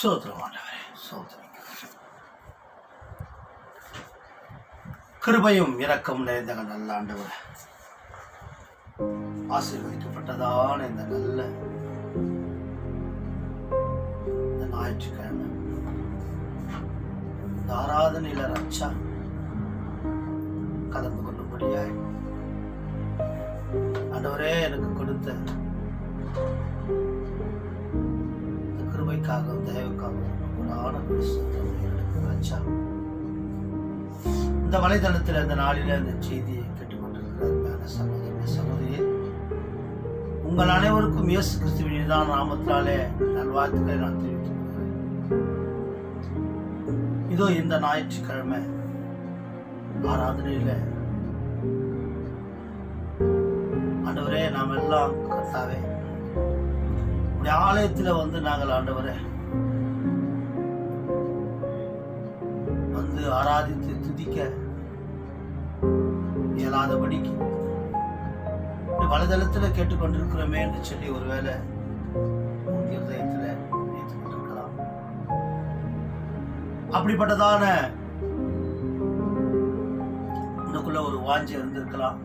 சோத்திரம் ஆண்டவரே, சோத்திரம். கிருபையும் இரக்கம் நிறைந்த நல்ல ஆண்டவரே, ஆசீர்வதிக்கப்பட்டதான இந்த நல்ல இந்த ஞாயிற்றுக்கிழமை இந்த ஆராதனையில ரட்சா கலந்து கொள்ளும்படியாய் ஆண்டவரே எனக்கு கொடுத்த இந்த கிருபைக்காக தயவுக்காக ரட்சா. இந்த வலைதளத்தில் இந்த நாளில இந்த செய்தியை கேட்டுக்கொண்டிருக்கிற சகோதரி சகோதரியே, உங்கள் அனைவருக்கும் இயேசு கிறிஸ்துவின் நாமத்தினாலே நல்வாழ்த்துக்களை நான் தெரிவித்துக் கொள்கிறேன். இதோ இந்த ஞாயிற்றுக்கிழமை ஆராதனையில ஆண்டவரே, நாம் எல்லாம் கர்த்தாவே உடைய ஆலயத்தில் வந்து நாங்கள் ஆண்டவரே வந்து ஆராதித்து துதிக்க இயலாதபடிக்கு வலைதளத்தில் கேட்டுக்கொண்டிருக்கிறோமே என்று சொல்லி ஒருவேளை இருதயத்தில் நினைத்துக் கொண்டிருக்கலாம். அப்படிப்பட்டதான உனக்குள்ள ஒரு வாஞ்சை இருந்திருக்கலாம்.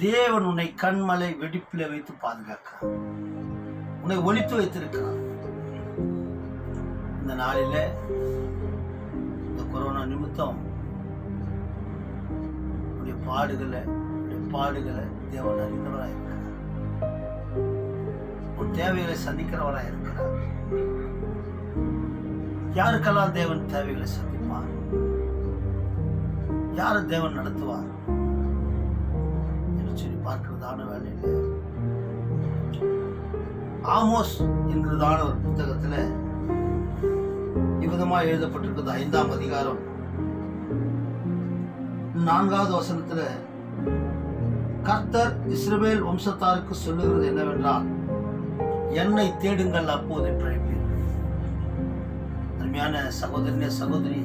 தேவன் உன்னை கண்மலை வெடிப்பில வைத்து பாதுகாக்கிறார், உன்னை ஒளித்து வைத்திருக்கிறார். இந்த நாளில இந்த கொரோனா நிமித்தம் பாடுகளை தேவன் அறிந்தவராக இருக்கிறார். உன் தேவைகளை சந்திக்கிறவராக இருக்கிறார். யாருக்கெல்லாம் தேவன் தேவைகளை சந்திப்பார்? யாரு தேவன் நடத்துவார் என்று சொல்லி பார்க்கிறதான வேலையில ஆமோஸ் என்கிறதான ஒரு புத்தகத்துல இவ்விதமா எழுதப்பட்டிருக்கிறது. 5ஆம் அதிகாரம் 4வது வசனத்துல கர்த்தர் இஸ்ரவேல் வம்சத்தாருக்கு சொல்லுகிறது என்னவென்றால், என்னை தேடுங்கள் அப்போது பிழைப்பீர். அருமையான சகோதரனே சகோதரி,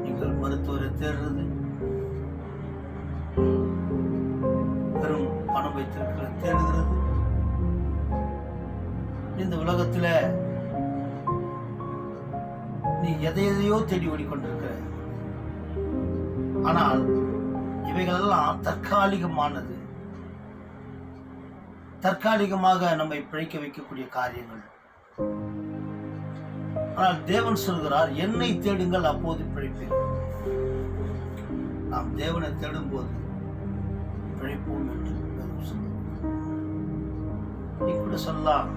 நீங்கள் மருத்துவரை தேடுறது, பெரும் பணம் வைத்திருக்கிற தேடுகிறது, இந்த உலகத்துல நீ எதையோ தேடி ஓடிக்கொண்டிருக்கிற. ஆனால் இவைகளெல்லாம் தற்காலிகமானது, தற்காலிகமாக நம்மை பிழைக்க வைக்கக்கூடிய காரியங்கள். ஆனால் தேவன் சொல்கிறார், என்னை தேடுங்கள் அப்போது பிழைப்பேன். நாம் தேவனை தேடும் போது பிழைப்போம் என்று நீ கூட சொல்லலாம்.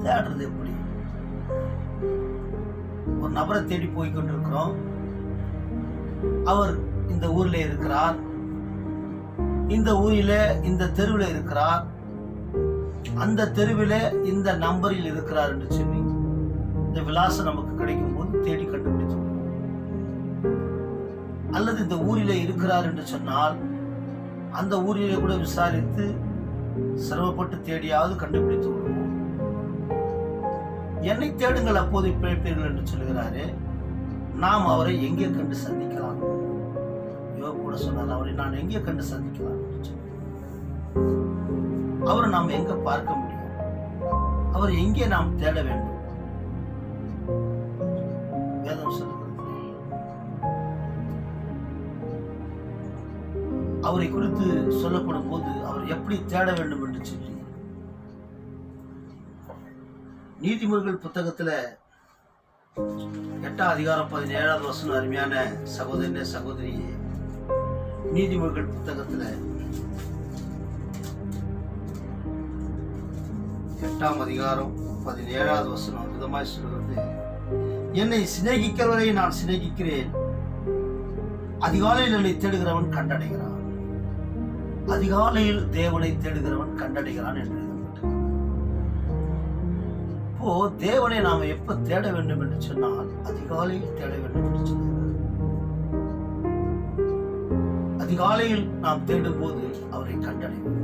தேடுறது எப்படி? ஒரு நபரை தேடி போய் கொண்டிருக்கிறோம். அவர் இந்த ஊர்ல இருக்கிறார், இந்த ஊரில இந்த தெருவில் இருக்கிறார், அந்த தெருவில் இந்த நம்பரில் இருக்கிறார் என்று சொல்லி இந்த விலாசம் நமக்கு கிடைக்கும் போது தேடி கண்டுபிடித்து, அல்லது இந்த ஊரில இருக்கிறார் என்று சொன்னால் அந்த ஊரிலே கூட விசாரித்து சிரமப்பட்டு தேடியாவது கண்டுபிடித்து விடுவோம். என்னை தேடுங்கள் அப்போது பிழைப்பீர்கள் என்று சொல்கிறாரு. நாம் அவரை எங்கே கண்டு சந்திக்கலாம்? யோபு கூட சொன்னார், அவரை நான் எங்கே கண்டு சந்திக்கலாம்? அவரை நாம் எங்க பார்க்க முடியும்? அவரை எங்கே நாம் தேட வேண்டும்? வேதம் சொல்லுகிறது, அவரை குறித்து சொல்லப்படும் போது அவர் எப்படி தேட வேண்டும் என்று சொல்லி நீதிமொழிகள் புத்தகத்துல 8ஆம் அதிகாரம் 17வது வசனம். அருமையான சகோதரனே சகோதரியே, நீதிமொழிகள் புத்தகத்துல 8ஆம் அதிகாரம் 17வது வசனம் விதமாய் சொல்கிறது, என்னை சிநேகிக்கிறவரை நான் சிநேகிக்கிறேன், அதிகாலையில் என்னை தேடுகிறவன் கண்டடைகிறான். அதிகாலையில் தேவனை தேடுகிறவன் கண்டடைகிறான் என்று. இப்போ தேவனை நாம எப்ப தேட வேண்டும் என்று சொன்னால் அதிகாலையில் தேட வேண்டும் என்று சொன்னார். அதிகாலையில் நாம் தேடும் போது அவரை கண்டடைவோம்.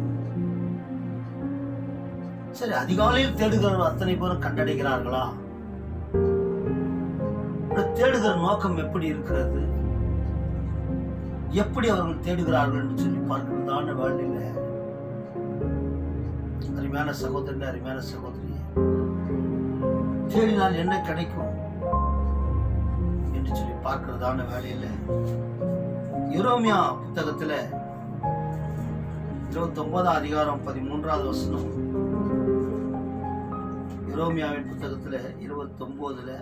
சரி, அதிகாலையில் தேடுகிறவர் அத்தனை பேரும் கண்டடைகிறார்களா? தேடுகிற நோக்கம் எப்படி இருக்கிறது? எப்படி அவர்கள் தேடுகிறார்கள் என்று சொல்லி பார்க்கிறதான வேலையில அருமையான சகோதரன், அருமையான சகோதரி, தேடினால் என்ன கிடைக்கும் என்று சொல்லி பார்க்கிறதான வேலையில எரேமியா புத்தகத்துல 29 அதிகாரம் 13வது வசனம், எரேமியாவின் புத்தகத்துல 29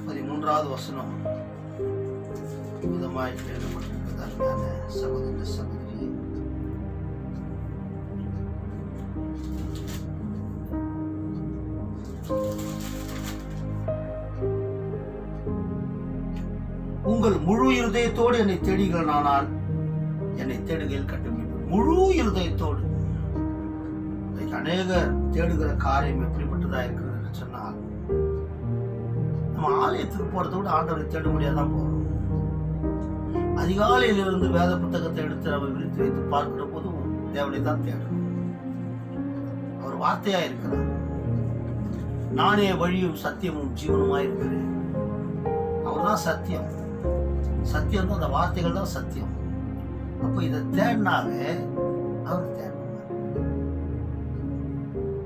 13வது வசனம் விதமாய் எழுதப்பட்டிருக்கிறது. அருமையான சகோதர சகோதரி, உங்கள் முழு இருதயத்தோடு என்னை தேடுகிறனால் என்னை தேடுகையில் கண்டுபிடிப்பேன். முழு இருதயத்தோடு. அநேகர் தேடுகிற காரியம் எப்படிப்பட்டதா இருக்கிறது என்று சொன்னால், நம்ம ஆலயத்துக்கு போறதை விட ஆண்டவரை தேட முடியாதான் போறோம். அதிகாலையிலிருந்து வேத புத்தகத்தை எடுத்து நம்ம விரித்து வைத்து பார்க்கிற போதும் தேவனை தான் தேடணும். அவர் வார்த்தையா இருக்கிறார். நானே வழியும் சத்தியமும் ஜீவனுமாய் இருக்கிறேன். அவர் தான் சத்தியம். சத்தியம் தான், அந்த வார்த்தைகள் தான் சத்தியம். அப்போ இதை தேடினாவே அவர் தேடணும்.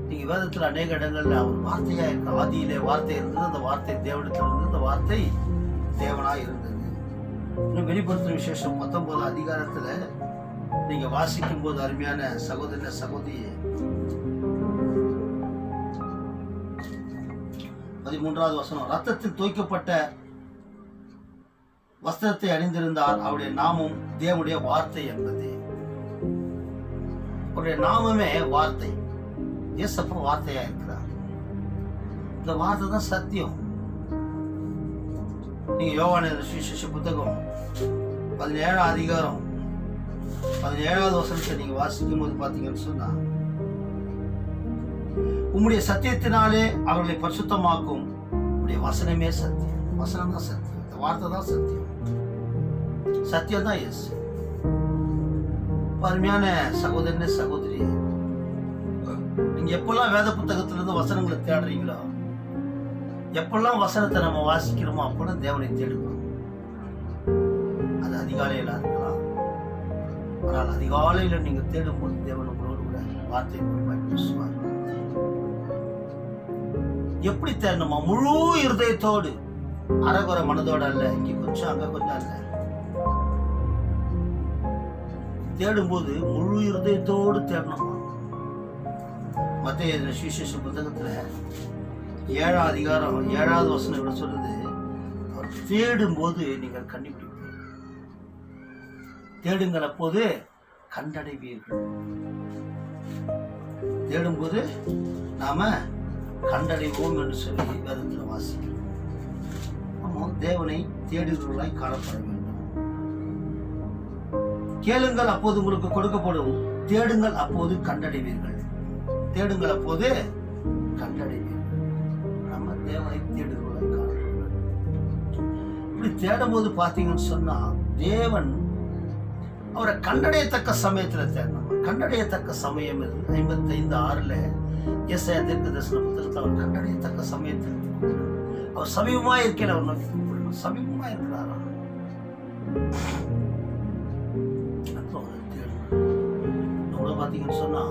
நீங்க வேதத்துல அநேக இடங்கள்ல அவர் வார்த்தையா இருக்க, ஆதியிலே வார்த்தை இருந்தது, அந்த வார்த்தை தேவனிடத்தில் இருந்தது, அந்த வார்த்தை தேவனாய் இருந்தது. இன்னும் வெளிப்படுத்தும் விசேஷம் 19 அதிகாரத்துல நீங்க வாசிக்கும் போது அருமையான சகோதர சகோதரி, 13வது வசனம், ரத்தத்தில் தோய்க்கப்பட்ட வஸ்திரத்தை அணிந்திருந்தார். அவருடைய நாமம் தேவனுடைய வார்த்தை என்பது. அவருடைய நாமமே வார்த்தை. இயேசப்பா வார்த்தையா இருக்கிறார். இந்த வார்த்தை தான் சத்தியம். நீங்க யோவானின் சுவிசேஷ புத்தகம் 17 அதிகாரம் 17வது வசனத்தை நீங்க வாசிக்கும் போது பாத்தீங்கன்னு சொன்னா, உம்முடைய சத்தியத்தினாலே அவர்களை பரிசுத்தமாக்கும், உம்முடைய வசனமே சத்தியம். வசனம் தான் சத்தியம். இந்த வார்த்தை தான் சத்தியம். சத்தியம் தான் இயேசு. அருமையான சகோதரனே சகோதரி, நீங்க எப்பெல்லாம் வேத புத்தகத்திலிருந்து வசனங்களை தேடுறீங்களோ, எப்பெல்லாம் வசனத்தை நம்ம வாசிக்கிறோமோ அப்பெல்லாம் தேவனை தேடுவோம். அது அதிகாலையில இருக்கலாம். ஆனால் அதிகாலையில நீங்க தேடும் போது தேவன் உங்களோடு கூட வார்த்தை மூலமாய் பேசுவார். எப்படி தேடணுமா? முழு இருதயத்தோடு, அரைகுறை மனதோட அல்ல, இங்க கொஞ்சம் அங்க கொஞ்சம் அல்ல. தேடும்போது முழு இருதயத்தோடு தேடணுமா? மத்தேயு சுவிசேஷ புத்தகத்துல 7 அதிகாரம் 7வது வசனம் இப்படி சொல்லுது, அவர் தேடும் போது நீங்கள் கண்டுபிடிப்பீர்கள். தேடுங்கள், அப்போது கண்டடைவீர்கள். தேடும்போது நாம கண்டடைவோம் என்று சொல்லி வேதத்தில் வாசிக்கிறோம். நம்ம தேவனை தேடுகிறவர்களாய் காணப்பட வேண்டும். கேளுங்கள், அப்போது உங்களுக்கு கொடுக்கப்படும். தேடுங்கள், அப்போது கண்டடைவீர்கள். தேடுங்கள், அப்போது கண்டடைவீர்கள். நம்ம தேவனை தேடுகிறவர்களாய் காணப்பட வேண்டும். இப்படி தேடும் போது பார்த்தீங்கன்னு சொன்னா, தேவன் அவரை கண்டடையத்தக்க சமயத்துல தேடணும். கண்டடையத்தக்க சமயம் இது 55:6 எஸ்ஐயா தீர்க்கதரிசன புத்தகத்தில் அவர் கண்டடையத்தக்க சமயத்தில் அவர் சமீபமா இருக்கிற அவர் நோக்கி கூப்பிடணும். சமீபமா இருக்கிறாரா? நம்ம பார்த்தீங்கன்னு சொன்னா,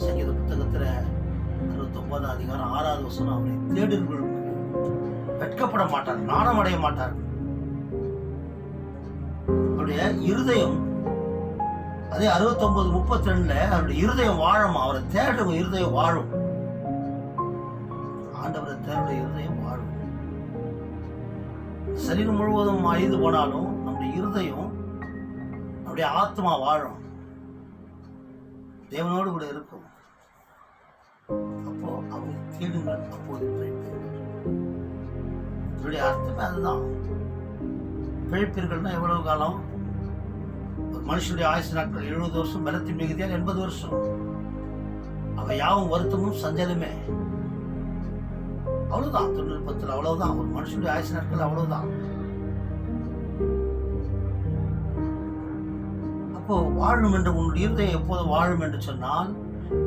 சங்கீத புத்தகத்துல 69 அதிகாரம் 6வது வசனம், அவரை தேடுகிறவர்களுக்கு வெட்கப்பட மாட்டார், நாணம் அடைய மாட்டார். அவருடைய இருதயம், அதே 69:32 அவருடைய இருதயம் வாழும். அவரை தேடுற இருதயம் வாழும். ஆண்டவரை தேடுற இருதயம் வாழும். சரீரம் முழுவதும் அழிந்து போனாலும் நம்முடைய இருதயம், நம்முடைய ஆத்மா வாழும், தேவனோடு கூட இருக்கும். அப்போ அவரை தேடுங்கள், அப்போது பிழைப்பீர்கள். இதனுடைய அர்த்தமே அதுதான். பிழைப்பீர்கள்னா எவ்வளவு காலம்? ஒரு மனுஷனுடைய ஆயுசு நாட்கள் 70 வருஷம், பலத்தின் மிகுதியால் 80 வருஷம். அவை யாவும் வருத்தமும் சஞ்சலமே. அவ்வளவுதான். 90 அவ்வளவுதான். ஒரு மனுஷனுடைய ஆயுசு நாட்கள் அவ்வளவுதான். அப்போ வாழும் என்று உன்னுடைய இருதயம் எப்போது வாழும் என்று சொன்னால்,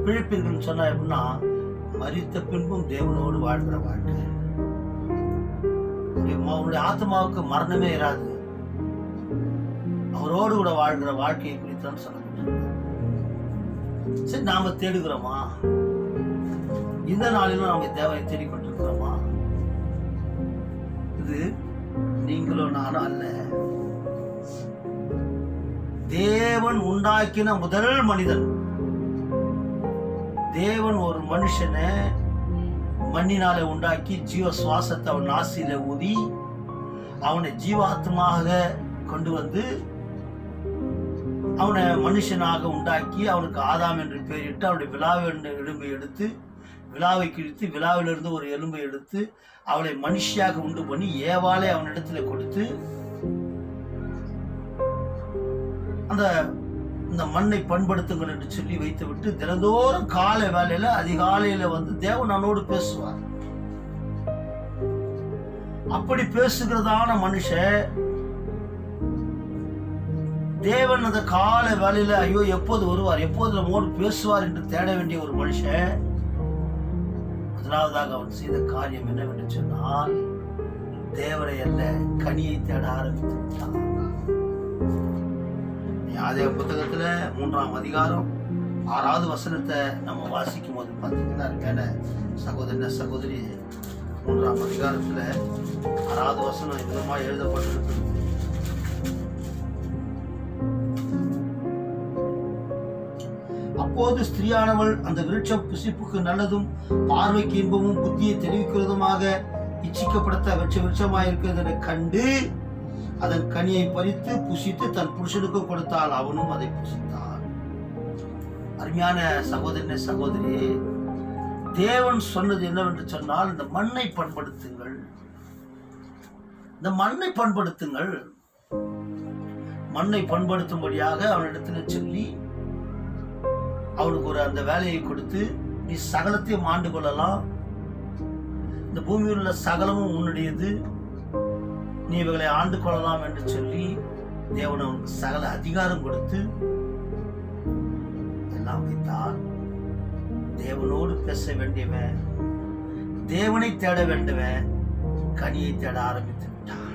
பிழைப்பீர்கள் சொன்னா எப்படின்னா, மரித்த பின்பும் தேவனோடு வாழ்கிற வாழ்க்கை. உன்னுடைய ஆத்மாவுக்கு மரணமே இராது. அவரோடு கூட வாழ்கிற வாழ்க்கையை குறித்தான் சொல்லப்பட்டிருக்கிறது. சரி, நாம தேடுகிறோமா? இந்த நாளிலும் நாம தேவனை தேடிக்கொண்டிருக்கிறோமா? இது நீங்களும் நானும் அல்ல. தேவன் உண்டாக்கின முதல் மனிதன். தேவன் ஒரு மனுஷனை மண்ணினாலே உண்டாக்கி ஜீவ சுவாசத்தை அவன் நாசியில ஊதி அவனை ஜீவாத்மாக கொண்டு வந்து அவனை மனுஷனாக உண்டாக்கி அவனுக்கு ஆதாம் என்று பெயரிட்டு அவனுடைய விழாவை எலும்பை எடுத்து விழாவை கிழித்து விழாவிலிருந்து ஒரு எலும்பை எடுத்து அவளை மனுஷியாக உண்டு பண்ணி ஏவாளை அவனிடத்துல கொடுத்து அந்த மண்ணை பண்படுத்துங்கள் என்று சொல்லி வைத்து விட்டு தினந்தோறும் காலை வேலையில அதிகாலையில வந்து தேவன் அவனோடு பேசுவார். அப்படி பேசுகிறதான மனுஷன் தேவன் அந்த கால வேலையில ஐயோ எப்போது வருவார், எப்போது நம்மோடு பேசுவார் என்று தேட வேண்டிய ஒரு மனுஷன் முதலாவதாக அவன் செய்த காரியம் என்னவென்று சொன்னால் தேவனை அல்ல கனியை தேட ஆரம்பித்து விட்டான். அதே புத்தகத்துல 3ஆம் அதிகாரம் 6வது வசனத்தை நம்ம வாசிக்கும் போது பார்த்தீங்கன்னா மேல சகோதரன சகோதரி 3ஆம் அதிகாரத்துல 6வது வசனம் விதமா எழுதப்பட்டிருக்கு. அப்போது ஸ்திரீயானவள் அந்த விருட்சம் புசிப்புக்கு நல்லதும் பார்வைக்கு இன்பமும் புத்தியை தெரிவிக்கிறதுமாக இச்சிக்கப்படுத்த விருட்சமாயிருக்கிறதை கண்டு அதன் கனியை பறித்து புசித்து தன் புருஷனுக்கு கொடுத்தால் அவனும் அதை புசித்தான். அருமையான சகோதரனே சகோதரி, தேவன் சொன்னது என்னவென்று சொன்னால் இந்த மண்ணை பண்படுத்துங்கள், இந்த மண்ணை பண்படுத்துங்கள். மண்ணை பண்படுத்தும்படியாக அவனிடத்தில் சொல்லி அவனுக்கு ஒரு அந்த வேலையை கொடுத்து நீ சகலத்தையும் ஆண்டு கொள்ளலாம், இந்த பூமியில் உள்ள சகலமும் உன்னுடையது, நீ இவர்களை ஆண்டு கொள்ளலாம் என்று சொல்லி தேவன் அவனுக்கு சகல அதிகாரம் கொடுத்து எல்லாம் வைத்தார். தேவனோடு பேச வேண்டியவன், தேவனை தேட வேண்டுவன் கனியை தேட ஆரம்பித்து விட்டான்.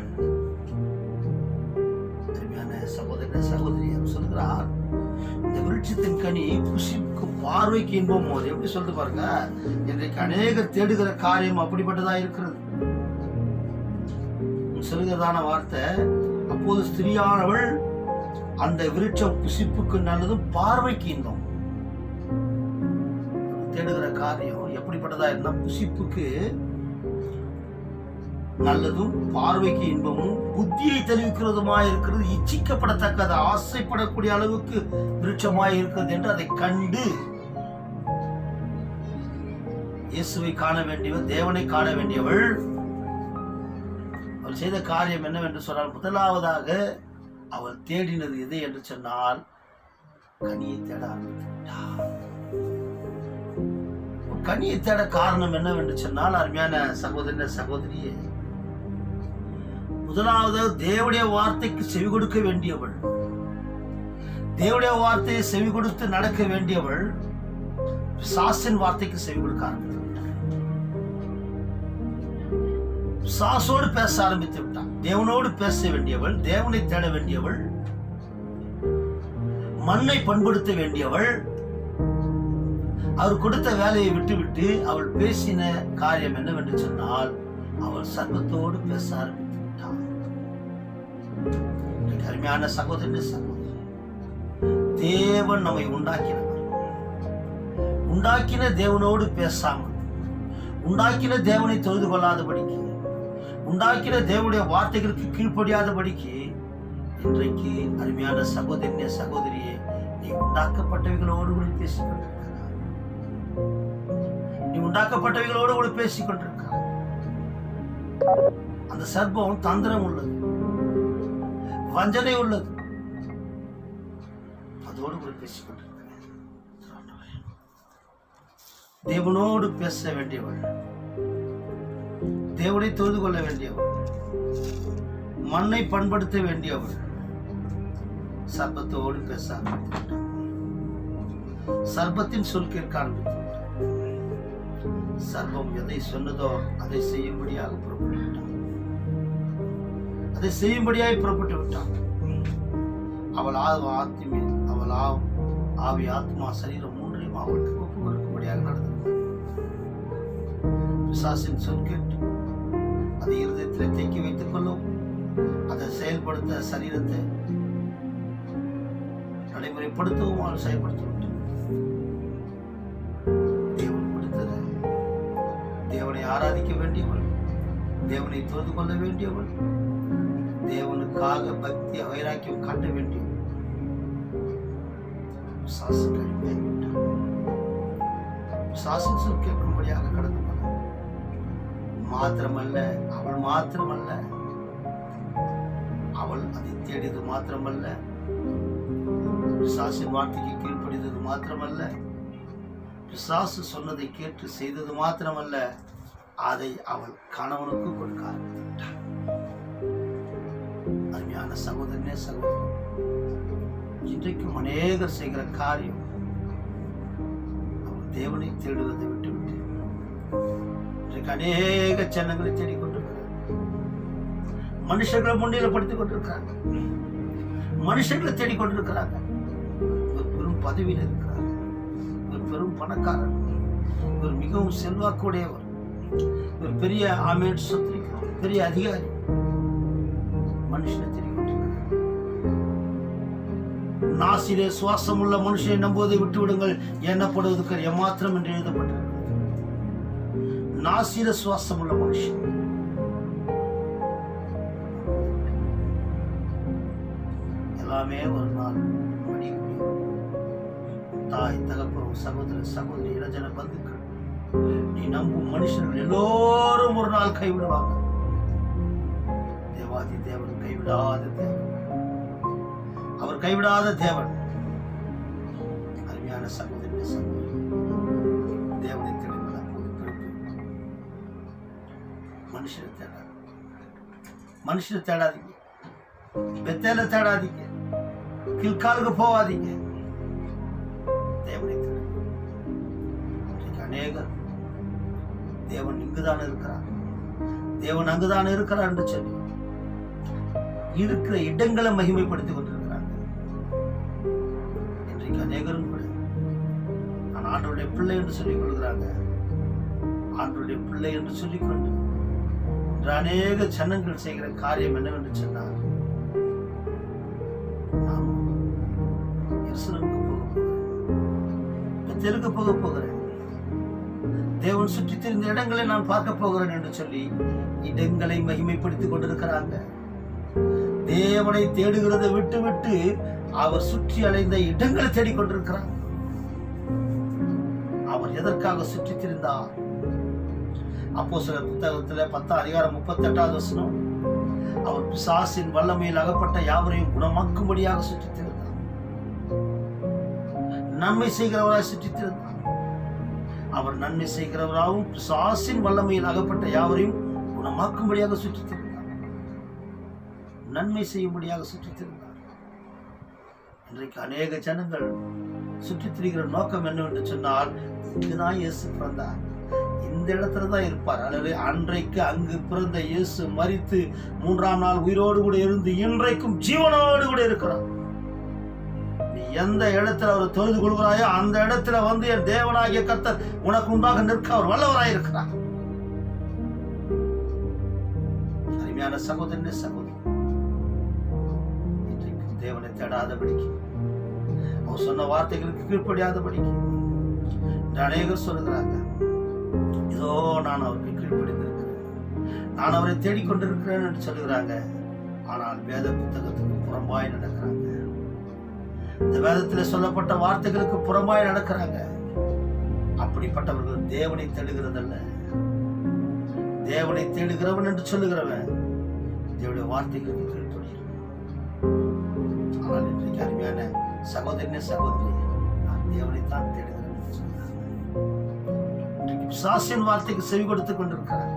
அருமையான சகோதர சகோதரி சொல்கிறார், இந்த விருட்சத்தின் கனி புசிக்கு பார்வைக்கு இன்பம் போது எப்படி சொல்லிட்டு பாருங்க. இன்றைக்கு அநேகர் தேடுகிற காரியம் அப்படிப்பட்டதா இருக்கிறது. சொல்கிறதான வார்த்தை, அப்போது ஸ்திரீயானவள் அந்த விருட்சம் புசிப்புக்கு நல்லதும் பார்வைக்கு இன்பம். தேடுகிற காரியம் எப்படிப்பட்டதா இருந்தா புசிப்புக்கு நல்லதும் பார்வைக்கு இன்பமும் புத்தியை தெரிவிக்கிறதுமாய் இருக்கிறது, இச்சிக்கப்படத்தக்கது ஆசைப்படக்கூடிய அளவுக்கு விருட்சமாய் இருக்கிறது என்று அதை கண்டு இயேசுவை காண வேண்டியவள், தேவனை காண வேண்டியவள் அவள் செய்த காரியம் என்னவென்று சொன்னால் முதலாவதாக அவள் தேடினது எது என்று சொன்னால் கனியை தேட ஆரம்பித்தாள். கனியை தேட காரணம் என்னவென்று சொன்னால் அருமையான சகோதர சகோதரியே, முதலாவது தேவனுடைய வார்த்தைக்கு செவி கொடுக்க வேண்டியவள், தேவனுடைய வார்த்தையை செவி கொடுத்து நடக்க வேண்டியவள் பிசாசின் வார்த்தைக்கு செவி கொடுக்க ஆரம்பித்தாள். பிசாசோடு பேச ஆரம்பித்து விட்டான். தேவனோடு பேச வேண்டியவள், தேவனை தேட வேண்டியவள், மண்ணை பண்படுத்த வேண்டியவள் அவர் கொடுத்த வேலையை விட்டுவிட்டு அவள் பேசின காரியம் என்னவென்று சொன்னால் அவள் சர்வத்தோடு பேச ஆரம்பித்து விட்டாள். அருமையான சகோதரனே சகோதரி, தேவன் நம்மை உண்டாக்கினவர், உண்டாக்கின தேவனோடு பேசாமல், உண்டாக்கின தேவனை தொழுது கொள்ளாதபடிக்கு, உண்டாக்கின தேவனுடைய வார்த்தைகளுக்கு கீழ்ப்படியாதபடிக்கு இன்றைக்கு அருமையான சகோதரனே சகோதரியே, நீ உண்டாக்கப்பட்டவைகளோடு கூட பேசிக் கொண்டிருக்கிறார். நீ உண்டாக்கப்பட்டவைகளோடு கூட பேசிக் கொண்டிருக்கிறார். அந்த சர்ப்பம் தந்திரம் உள்ளது, வஞ்சனை உள்ளது, அதோடு கூட பேசிக் கொண்டிருக்கிறார். தேவனோடு பேச வேண்டியவள், தேவனை தொழுது கொள்ள வேண்டியவள், மண்ணை பண்படுத்த வேண்டியவள் சர்ப்பத்தோடு பேச ஆரம்பித்து, சர்ப்பத்தின் சொல் கேட்க ஆரம்பித்து, சர்ப்பம் எதை சொன்னதோ அதை செய்யும்படியாக புறப்பட்டு விட்டான், அதை செய்யும்படியாக புறப்பட்டு விட்டான். அவள் ஆவி ஆத்மா சரீரம் மூன்றையும் அவளுக்கு ஒப்பு கொடுக்கும்படியாக நடந்தது. பிசாசின் சொல் கேட்டு அதை இருதயத்தில் தேக்கி வைத்துக் கொள்ளவும், அதை செயல்படுத்த சரீரத்தை நடைமுறைப்படுத்தவும் அவள் செயல்படுத்த வேண்டும். தேவன் கொடுத்தது, தேவனை ஆராதிக்க வேண்டியவள், தேவனை தொழுது கொள்ள வேண்டியவள், தேவனுக்காக பக்தி வைராக்கியம் காட்ட வேண்டியவள் சொல் கேட்கும்படியாக கடந்து போனாள். மாத்திரமல்ல, அவள் அதை தேடியது மாத்திரமல்ல, பிசாசின் வார்த்தைக்கு கீழ்ப்படிந்தது மாத்திரமல்ல, பிசாசு சொன்னதை கேட்டு செய்தது மாத்திரமல்ல, அதை அவள் கணவனுக்கு கொடுக்க ஆரம்பித்தாள். அருமையான சகோதரனே, சகோதரி, இன்றைக்கும் அநேகர் செய்கிற காரியம் அவள் தேவனை தேடுவதை விட்டுவிட்டு இன்றைக்கு அநேக ஜனங்களை தேடிக்கொண்டிருக்கிறார். மனுஷர்களை முன்னிலைப்படுத்திக் கொண்டிருக்கிறாங்க, மனுஷர்களை தேடிக்கொண்டிருக்கிறாங்க. ஒரு பெரும் பதவியில் இருக்கிறார், ஒரு பெரும் பணக்காரர், ஒரு மிகவும் செல்வாக்குடையவர், ஒரு பெரிய ஆமேன் சொத்திரிக்கிறவர், பெரிய அதிகாரி, மனுஷனை தேடிக்கொண்டிருக்கிறார். நாசிலே சுவாசம் உள்ள மனுஷனை நம்புவதை விட்டுவிடுங்கள், எண்ணப்படுவதற்கு ஏமாத்திரம் என்று எழுதப்பட்டிருக்கிறது. நாசில சுவாசம் உள்ள மனுஷன் எல்லாமே ஒரு நாள் மடியக்கூடிய தாய், தகப்பன், சகோதர, சகோதரி, இளஜன பந்துக்கள், நீ நம்பும் மனுஷர்கள் எல்லோரும் ஒரு நாள் கைவிடுவாங்க. தேவாதி தேவன் கைவிடாத தேவன், அவர் கைவிடாத தேவன். அருமையான சகோதரி, சகோதரி, தேவனை தேடுங்கள். மனுஷனை தேடாது, மனுஷனை தேடாதீங்க, பெத்தேல தேடாதீங்க, கில்காலுக்கு போவாதீங்க, தேவனை தேடுங்கள். அநேகர் தேவன் இங்குதான் இருக்கிறார், தேவன் அங்குதான் இருக்கிறார் என்று சொல்லி இருக்கிற இடங்களை மகிமைப்படுத்திக் கொண்டிருக்கிறாங்க. இன்றைக்கு அநேகரும் கூட நான் ஆண்டவருடைய பிள்ளை என்று சொல்லிக் கொள்கிறாங்க. ஆண்டவருடைய பிள்ளை என்று சொல்லிக்கொண்டு அநேக ஜனங்கள் செய்கிற காரியம் என்னவென்று சொன்னார், நாம் எருசலேமுக்கு போக போகிறேன், பெத்தேலுக்கு போக போகிறேன், தேவன் சுற்றி திரிந்த இடங்களை நான் பார்க்க போகிறேன் என்று சொல்லி இடங்களை மகிமைப்படுத்திக் கொண்டிருக்கிறாங்க. தேவனை தேடுகிறதை விட்டு விட்டு அவர் சுற்றி அலைந்த இடங்களை தேடிக்கொண்டிருக்கிறார். அவர் எதற்காக சுற்றி திரிந்தார்? அப்போஸ்தலர் புத்தகத்தில் 10:38 அவர் பிசாசின் வல்லமையில் அகப்பட்ட யாவரையும் குணமாக்கும்படியாக சுற்றி திரிந்தார். நன்மை செய்கிறவராய் சுற்றி திரிந்தார். அவர் நன்மை செய்கிறவராகவும் பிசாசின் வல்லமையில் அகப்பட்ட யாவரையும் குணமாக்கும்படியாக சுற்றி திரிந்தார். நன்மை செய்யும்படியாக சுற்றி திரிந்தார். இன்றைக்கு அநேக ஜனங்கள் சுற்றித் திரிகிற நோக்கம் என்னவென்று சொன்னால், இங்குதான் இயேசு பிறந்தார், இந்த இடத்துல தான் இருப்பார். அல்லது அன்றைக்கு அங்கு பிறந்த இயேசு மரித்து 3ஆம் நாள் உயிரோடு கூட இருந்து இன்றைக்கும் ஜீவனோடு கூட இருக்கிறார். நீ எந்த இடத்துல அவர் தொழுது கொள்கிறாயோ அந்த இடத்துல வந்து என் தேவனாகிய கர்த்தர் உனக்கு முன்பாக நிற்க அவர் வல்லவராய் இருக்கிறார். அருமையான சகோதரனே, சகோதரி, தேவனை தேடாதபடிக்கு, அவர் சொன்ன வார்த்தைகளுக்கு கீழ்ப்படியாதபடிக்கு அநேகர் சொல்லுகிறாங்க, இதோ நான் அவருக்கு கீழ்ப்படிந்திருக்கிறேன், நான் அவரை தேடிக்கொண்டிருக்கிறேன் என்று சொல்லுகிறாங்க. ஆனால் வேத புத்தகத்துக்கு புறம்பாய் நடக்கிறாங்க, இந்த வேதத்தில் சொல்லப்பட்ட வார்த்தைகளுக்கு புறம்பாய் நடக்கிறாங்க. அப்படிப்பட்டவர்கள் தேவனை தேடுகிறதல்ல, தேவனை தேடுகிறவன் என்று சொல்லுகிறவன் தேவனுடைய வார்த்தைகளுக்கு கீழ்ப்படியும். ஆனால் இன்றைக்கு அருமையான சகோதரனே, சகோதரி, நான் தேவனைத்தான் தேடுகிறேன் என்று சொல்கிறார். இன்றைக்கு பிசாசின் வார்த்தைக்கு செவி கொடுத்துக் கொண்டிருக்கிறார்.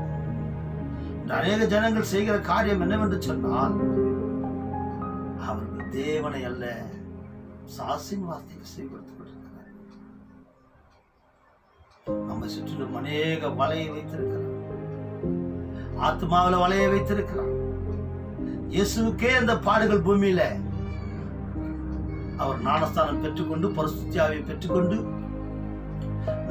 அநேக ஜனங்கள் செய்கிற காரியம் என்னவென்று சொன்னால், அவர்கள் தேவனை அல்ல பிசாசின் வார்த்தைக்கு செவி கொடுத்துக் கொண்டிருக்கிறார். நம்ம சுற்றிலும் அநேக வலையை வைத்திருக்கிறார், ஆத்மாவில வலையை வைத்திருக்கிறார். இயேசுக்கே அந்த பாடுகள் பூமியில அவர் ஞானஸ்தானம் பெற்றுக்கொண்டு பரிசுத்த ஆவியை பெற்றுக்கொண்டு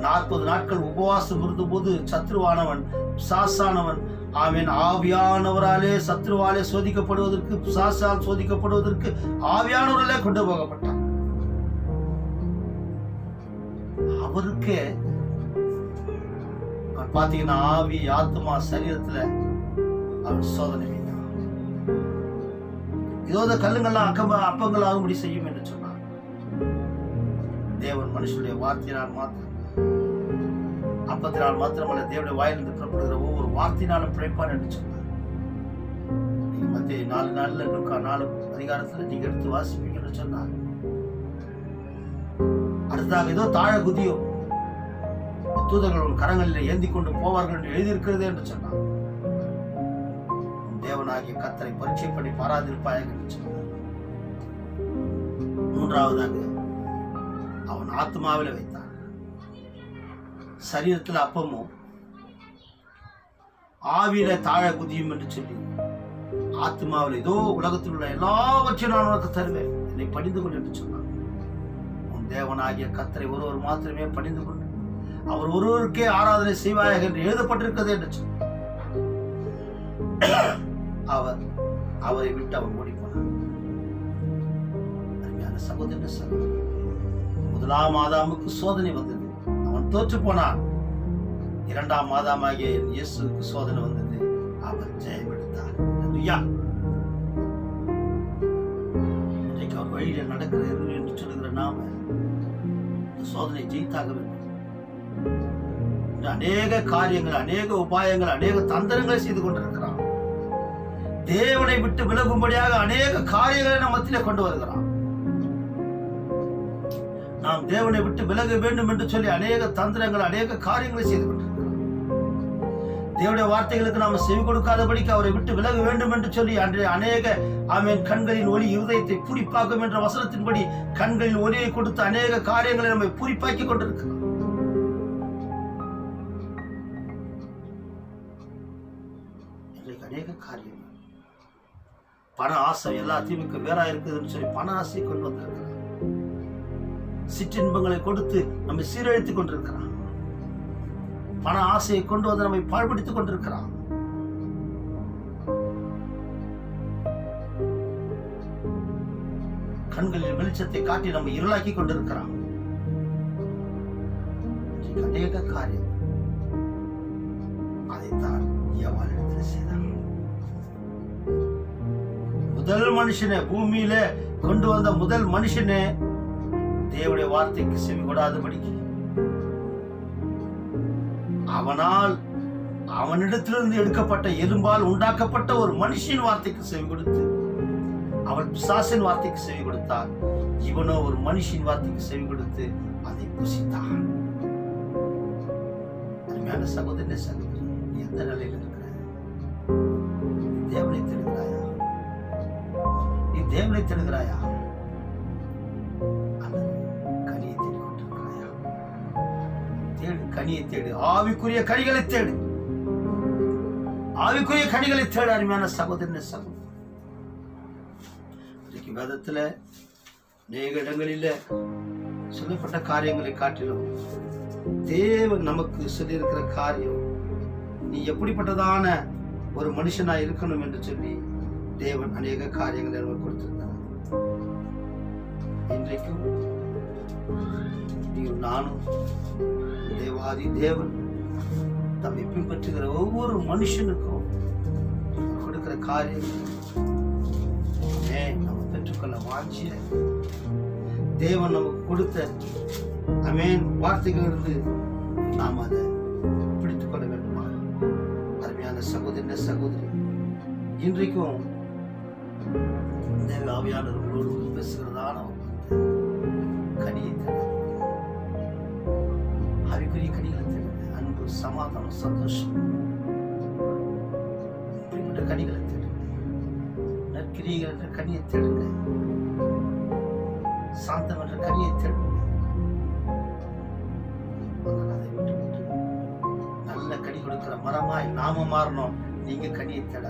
40 நாட்கள் உபவாசம் இருந்தபோது சத்ருவானவன் பிசாசானவன் ஆமென் ஆவியானவராலே சத்ருவாலே சோதிக்கப்படுவதற்கு பிசாசால் சோதிக்கப்படுவதற்கு ஆவியானவராலே கொண்டு போகப்பட்டான். அவருக்கே பாத்தீங்கன்னா ஆவி ஆத்மா சரீரத்துல அவர் சோதனை வைத்தான். இதோ கல்லுங்கள்லாம் அப்பங்கள் ஆகும்படி செய்யும் என்று சொன்னார். தேவன் மனுஷனுடைய வார்த்தையினால் மாத்திரம் அப்பத்தினால் மாத்திரமல்ல தேவனுடைய வாயிலிருந்து புறப்படுகிற ஒவ்வொரு வார்த்தையினாலும் பிழைப்பான் என்று சொன்னார். நீங்க மத்திய 4 நாள்ல 4 அதிகாரத்துல நீங்க எடுத்து வாசிப்பீங்கன்னு சொன்னார். அடுத்ததாக ஏதோ தாழ குதியும் தூதர்கள் கரங்களில் ஏந்தி கொண்டு போவார்கள் என்று எழுதியிருக்கிறது என்று சொன்னார். தேவனாகிய கர்த்தரை பரீட்சை பண்ணி பாராதிருப்பாயாக என்று சொன்னார். 3ஆவதாக அவன் ஆத்மாவில வைத்தான். சரீரத்தில் அப்பமும் ஆவியில தாழ குதியும் என்று சொல்லி ஆத்மாவில் ஏதோ உலகத்தில் உள்ள எல்லாவற்றையும் நான் உனக்கு தருவேன், என்னை பணிந்து கொண்டு என்று சொன்னான். உன் தேவனாகிய கர்த்தரை ஒருவர் மாத்திரமே பணிந்து கொண்டு அவர் ஒருவருக்கே ஆராதனை செய்வாயாக என்று எழுதப்பட்டிருக்கிறது என்று சொன்னார். அவரை விட்டு அவன் ஓடி போனான். சகோதர சகோதரி, 1ஆம் ஆதாமுக்கு சோதனை வந்தது, அவன் தோற்று போனான். 2ஆம் ஆதாமாகிய இயேசுவுக்கு சோதனை வந்தது, அவர் ஜெயம் எடுத்தார். இன்றைக்கு அவர் வழியில நடக்கிறது என்று சொல்லுகிற நாம சோதனை ஜெயித்தாக வேண்டும். அநேக காரியங்கள், அநேக உபாயங்கள், அநேக தந்திரங்களை செய்து கொண்டிருக்கிறான். தேவனை விட்டு விலகும்படியாக அநேக காரியங்களை நம் மத்தியிலே கொண்டு வருகிறான். நாம் தேவனை விட்டு விலக வேண்டும் என்று சொல்லி அநேக தந்திரங்கள், அநேக காரியங்களை செய்து கொண்டிருக்கிறோம். தேவனுடைய வார்த்தைகளுக்கு நாம் செவி கொடுக்காதபடிக்கு அவரை விட்டு விலக வேண்டும் என்று சொல்லி அன்றைய அநேக ஆமென் கண்களின் ஒளி இருதயத்தை பூரிப்பாக்கும் என்ற வசனத்தின்படி கண்களில் ஒளியை கொடுத்து அநேக காரியங்களை நம்மை பூரிப்பாக்கி கொண்டிருக்கிறோம். அநேக காரியங்கள் பண ஆசை எல்லாத்தையும் வேறா இருக்குதுன்னு சொல்லி பண ஆசையை கொண்டு வந்திருக்கிறான். சிற்றின்பங்களை கொடுத்து நம்மை சீரழித்துக் கொண்டிருக்கிறான். பண ஆசையை கொண்டு வந்து நம்மை பாழ்படுத்திக் கொண்டிருக்கிறான். கண்களில் வெளிச்சத்தை காட்டி நம்மை இருளாக்கி கொண்டிருக்கிறான். அநேக காரியம் அதைத்தான் ஏவாளிடத்தில் செய்தான். முதல் மனுஷனே, பூமியில கொண்டு வந்த முதல் மனுஷனே தேவனுடைய வார்த்தைக்கு செவி கொடாதபடிக்கு அவனால் அவனிடத்திலிருந்து எடுக்கப்பட்ட எலும்பால் உண்டாக்கப்பட்ட ஒரு மனுஷின் வார்த்தைக்கு செவி கொடுத்து அவள் பிசாசின் வார்த்தைக்கு செவி கொடுத்தார். இவனோ ஒரு மனுஷின் வார்த்தைக்கு செவி கொடுத்து அதை புசித்தான். அருமையான சகோதரனே சகோதரி, எந்த நிலையில் இருக்கிற? தேவனை தேடுகிறாயா? நீ தேவனை தேடுகிறாயா? அல்லது கனியை தேடிக் கொண்டிருக்கிறாயா? தேடு, கனியை தேடு, ஆவிக்குரிய கனிகளை தேடு, ஆவிக்குரிய கனிகளை தேடு. அருமையான சகோதரனே சகோதரி, வேதத்துல அநேக இடங்களில சொல்லப்பட்ட காரியங்களை காட்டிலும் தேவன் நமக்கு சொல்லியிருக்கிற காரியம், நீ எப்படிப்பட்டதான ஒரு மனுஷனா இருக்கணும் என்று சொல்லி தேவன் அநேக காரியங்களை நமக்கு கொடுத்திருக்கிறார். இன்றைக்கும் நீ நானும் தேவாதி தேவன் தம்மை பின்பற்றுகிற ஒவ்வொரு மனுஷனுக்கும் கொடுக்கிற காரியங்கள் நம்ம பெற்றுக்கொள்ள வாஞ்சிய தேவன் நமக்கு கொடுத்த அமேன் வார்த்தைகள் இருந்து நாம் அதை பிடித்துக் கொள்ள வேண்டுமா? அருமையான சகோதரி சகோதரி, இன்றைக்கும் தேவ ஆவியானவர்களோடு பேசுகிறதான கனியை தேடுங்க, ஆவிக்குரிய கனிகளை தேடுங்க, அன்பு, சமாதானம், சந்தோஷம், இப்படிப்பட்ட கனிகளை தேடுங்க, நற்கிரியைகள் என்ற கனியை தேடுங்க, சாந்தம் என்ற கனியை தேடுங்க. அதை விட்டு நல்ல கனி கொடுக்கிற மரமாய் நாம மாறணும். நீங்க கனியை தேட,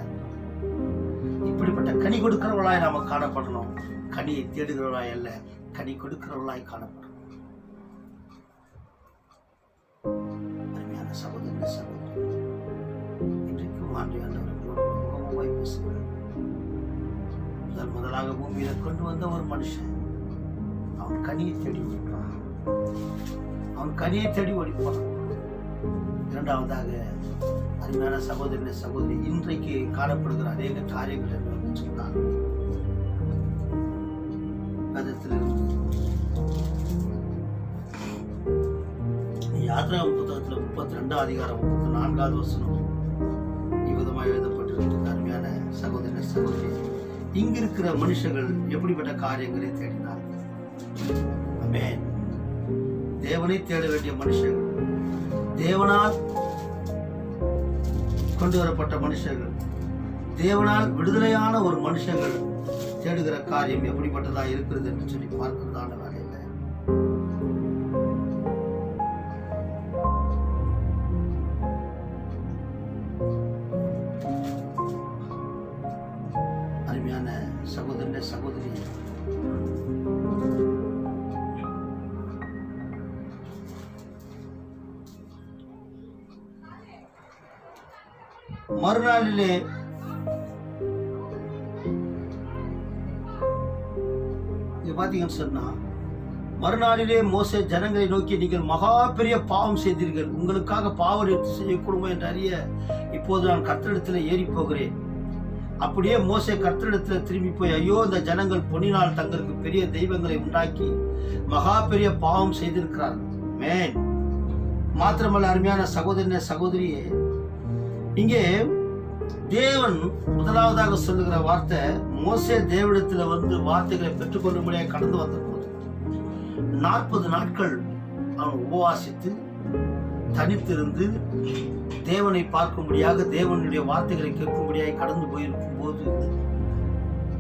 இப்படிப்பட்ட கனி கொடுக்கிறவளாய் நாம காணப்படணும். கனியை தேடுகிறவளாய் அல்ல, கனி கொடுக்கிறவர்களாய் காணப்படும். அருமையான சகோதர சகோதரி, இன்றைக்கும் ஆண்டவர்களோடு முகமுகமாய் பேசுகிறார். முதலாக பூமியில கொண்டு வந்த ஒரு மனுஷன் அவன் கனியை தேடி ஓடிப்பான். அவன் கனியை தேடி ஓடிப்பான். இரண்டாவதாக அருமையான சகோதரனே சகோதரி, இன்றைக்கு காணப்படுகிற அநேக காரியங்கள் என்று சொன்னார். யாத்ராகம புத்தகத்துல 32 அதிகாரம் 34வது வசனம் இவ்விதமாக எழுதப்பட்டிருக்கிறது. அருமையான சகோதரனே சகோதரி, இங்க இருக்கிற மனுஷர்கள் எப்படிப்பட்ட காரியங்களை தேடினார்கள்? ஆமென். தேவனை தேட வேண்டிய மனுஷர்கள், தேவனால் கொண்டு வரப்பட்ட மனுஷர்கள், தேவனால் விடுதலையான ஒரு மனுஷர்கள் தேடுகிற காரியம் எப்படிப்பட்டதா இருக்கிறது என்று சொல்லி பார்க்கிறதான வேலையில அருமையான சகோதரனே சகோதரி, மறுநாளிலே பாத்தீங்கன்னு சொன்னா, மறுநாளிலே மோசே ஜனங்களை நோக்கி, நீங்கள் மகா பெரிய பாவம் செய்தீர்கள், உங்களுக்காக பாவம் செய்யக்கூடுமோ என்று அறிய இப்போது நான் கர்த்தரிடத்தில் ஏறி போகிறேன். அப்படியே மோசே கர்த்தரிடத்தில் திரும்பி போய், ஐயோ, இந்த ஜனங்கள் பொன்னினால் தங்களுக்கு பெரிய தெய்வங்களை உண்டாக்கி மகா பெரிய பாவம் செய்திருக்கிறார்கள். மேன் மாத்திரமல்ல அருமையான சகோதரனே சகோதரியே, இங்கே தேவன் முதலாவதாக சொல்லுகிற வார்த்தை, மோசே தேவனிடத்தில் வந்து வார்த்தைகளை பெற்றுக்கொள்ளும்படியாக கடந்து வந்த போது 40 நாட்கள் அவன் உபவாசித்து தனித்திருந்து தேவனை பார்க்கும்படியாக, தேவனுடைய வார்த்தைகளை கேட்கும்படியாக கடந்து போயிருக்கும் போது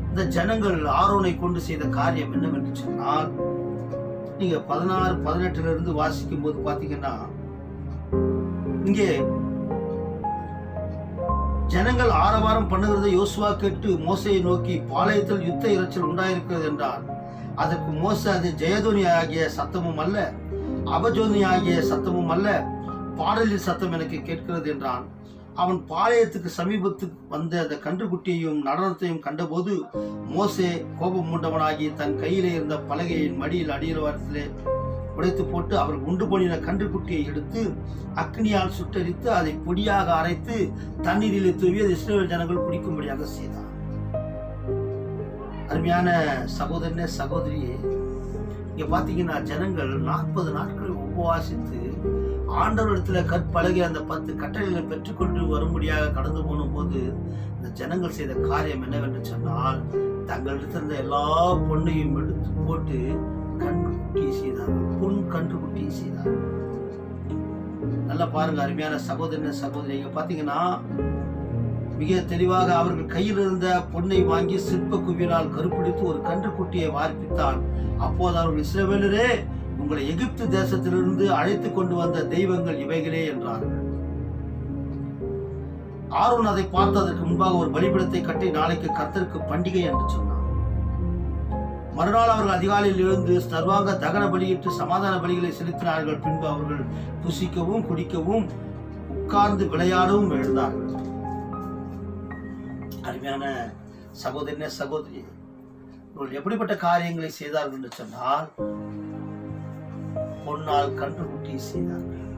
இந்த ஜனங்கள் ஆரோனை கொண்டு செய்த காரியம் என்னவென்று சொன்னால், நீங்க 16, 18 இருந்து வாசிக்கும் போது பாத்தீங்கன்னா, இங்கே ஜனங்கள் ஆரவாரம் பண்ணுகிறதை யோசுவா கேட்டு மோசையை நோக்கி, பாளையத்தில் யுத்த இரைச்சல் உண்டாயிருக்கிறது என்றார். அதற்கு மோசே, அது ஜெயதோனி ஆகிய சத்தமும் அல்ல, அபஜோனி ஆகிய சத்தமும் அல்ல, பாடலின் சத்தம் எனக்கு கேட்கிறது என்றான். அவன் பாளையத்துக்கு சமீபத்துக்கு வந்த அந்த கன்றுக்குட்டியையும் நடனத்தையும் கண்டபோது மோசே கோபம் மூண்டவனாகி தன் கையிலே இருந்த பலகையின் மடியில் அடியிலவரத்திலே உடைத்து போட்டு அவர்கள் உண்டு பண்ணின கன்றுக்குட்டியை எடுத்து அக்னியால் சுட்டரித்து அதை பொடியாக அரைத்து தண்ணீரில் தூவி இஸ்ரவேல் ஜனங்கள் குடிக்கும்படியாக செய்தார். அருமையான சகோதரனே சகோதரியே, இங்க பாத்தீங்கன்னா ஜனங்கள் 40 நாட்கள் உபவாசித்து ஆண்டவரிடத்துல கற்பழகி அந்த 10 கட்டளைகளை பெற்றுக்கொண்டு வரும்படியாக கடந்து போன போது இந்த ஜனங்கள் செய்த காரியம் என்னவென்று சொன்னால், தங்களிடத்தில் இருந்த எல்லா பொண்ணையும் எடுத்து போட்டு கன்றுக்குட்டியை செய்தார்கள். பொன் கன்றுக்குட்டியை செய்தார்கள். நல்லா பாருங்க அருமையான சகோதரனே சகோதரி, இங்க பாத்தீங்கன்னா மிக தெளிவாக அவர்கள் கையில் இருந்த பொன்னை வாங்கி சிற்ப குவியலால் கருப்பிடித்து ஒரு கன்றுக்குட்டியை வார்ப்பித்தான். அப்போது அவர்கள், இஸ்ரவேலரே, உங்களை எகிப்து தேசத்திலிருந்து அழைத்து கொண்டு வந்த தெய்வங்கள் இவைகளே என்றார்கள். ஆரோன் அதை பார்த்து அதற்கு முன்பாக ஒரு பலிபீடத்தை கட்டி நாளைக்கு கர்த்தருக்கு பண்டிகை என்று சொன்னார். மறுநாள் அவர்கள் அதிகாலையில் எழுந்து சர்வாங்க தகன பலியிட்டு சமாதான பலிகளை செலுத்தினார்கள். பின்பு அவர்கள் புசிக்கவும் குடிக்கவும் உட்கார்ந்து விளையாடவும் எழுந்தார்கள். அருமையான சகோதரனே சகோதரி, இவர்கள் எப்படிப்பட்ட காரியங்களை செய்தார்கள் என்று சொன்னால், பொன்னால் கன்றுக்குட்டியை செய்தார்கள்.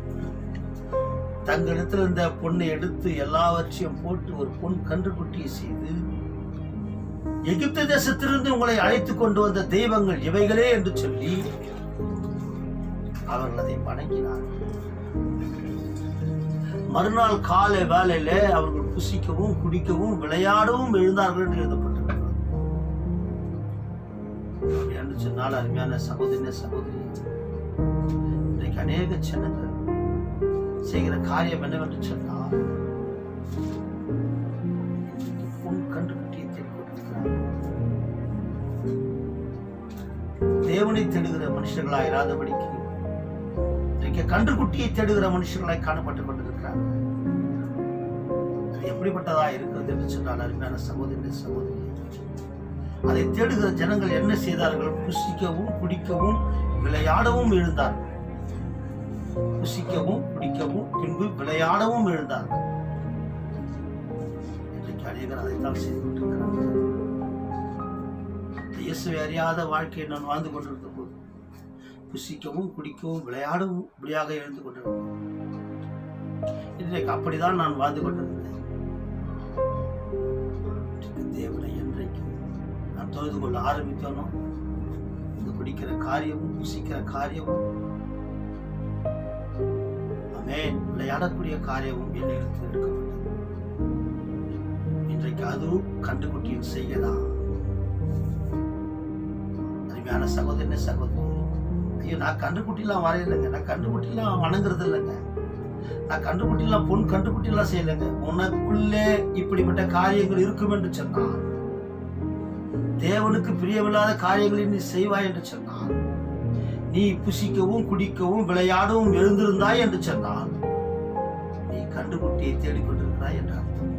தங்களிடத்தில் இருந்த பொண்ணை எடுத்து எல்லாவற்றையும் போட்டு ஒரு பொன் கன்றுக்குட்டியை செய்து, எகிப்து தேசத்திலிருந்து உங்களை அழைத்துக் கொண்டு வந்த தெய்வங்கள் இவைகளே என்று சொல்லி அவர்கள் அதை வணங்கினார்கள். மறுநாள் காலை வேளையில அவர்கள் புசிக்கவும் குடிக்கவும் விளையாடவும் எழுந்தார்கள் என்று எழுதப்பட்டிருக்கிறது. என்று சொன்னால் அருமையான சகோதரனே சகோதரி, இன்றைக்கு அநேக ஜனங்கள் செய்கிற காரியம் என்னவென்று சொன்னால், கன்றுக்குட்டியை தேடிக்கொண்டிருக்கிறார்கள். தேவனை தேடுகிற மனுஷர்களாய் இராதபடிக்கு இன்றைக்கு கன்றுக்குட்டியை தேடுகிற மனுஷர்களாய் காணப்பட்டுக் கொண்டிருக்கிறார்கள். அது எப்படிப்பட்டதா இருக்கிறது என்று சொன்னால், அருமையான சகோதரனே சகோதரி, அதை தேடுகிற ஜனங்கள் என்ன செய்தார்கள்? புசிக்கவும் குடிக்கவும் விளையாடவும் எழுந்தார்கள். புசிக்கவும் குடிக்கவும் பின்பு விளையாடவும் எழுந்தார்கள். இன்றைக்கு அநேகர் அதைத்தான் செய்து கொண்டிருக்கிறார்கள். இயேசுவை அறியாத வாழ்க்கையை நான் வாழ்ந்து கொண்டிருந்த போது புசிக்கவும் குடிக்கவும் விளையாடவும் இப்படியாக எழுந்து கொண்டிருக்கிறேன். இன்றைக்கு அப்படிதான் நான் வாழ்ந்து கொண்டிருக்கிறேன். தேவனை என்றைக்கு நான் தொழுது கொள்ள ஆரம்பித்தோனோ, இந்த குடிக்கிற காரியமும் புசிக்கிற காரியமும் விளையாடக்கூடிய காரியமும் என்னிடத்தில் எடுக்கப்பட்டது. இன்றைக்கு அதுவும் கண்டுகுட்டியின் செய்யலாம். அருமையான சகோதரனே சகோதரி, ஐயோ நான் கண்டுகுட்டிலாம் வரையில்லைங்க, நான் கண்டுகுட்டிலாம் வணங்குறது இல்லைங்க, நான் கண்டுகுட்டிலாம் பொன் கண்டுகுட்டிலாம் செய்யலைங்க. உனக்குள்ளே இப்படிப்பட்ட காரியங்கள் இருக்கும் என்று சொன்னான், தேவனுக்கு பிரியமில்லாத காரியங்களை நீ செய்வாய் என்று சொன்னான், நீ புசிக்கவும் குடிக்கவும் விளையாடவும் எழுந்திருந்தாய் என்று சொன்னால் நீ கண்டுகுட்டியை தேடிக்கொண்டிருக்கிறாய் என்ற அர்த்தம்.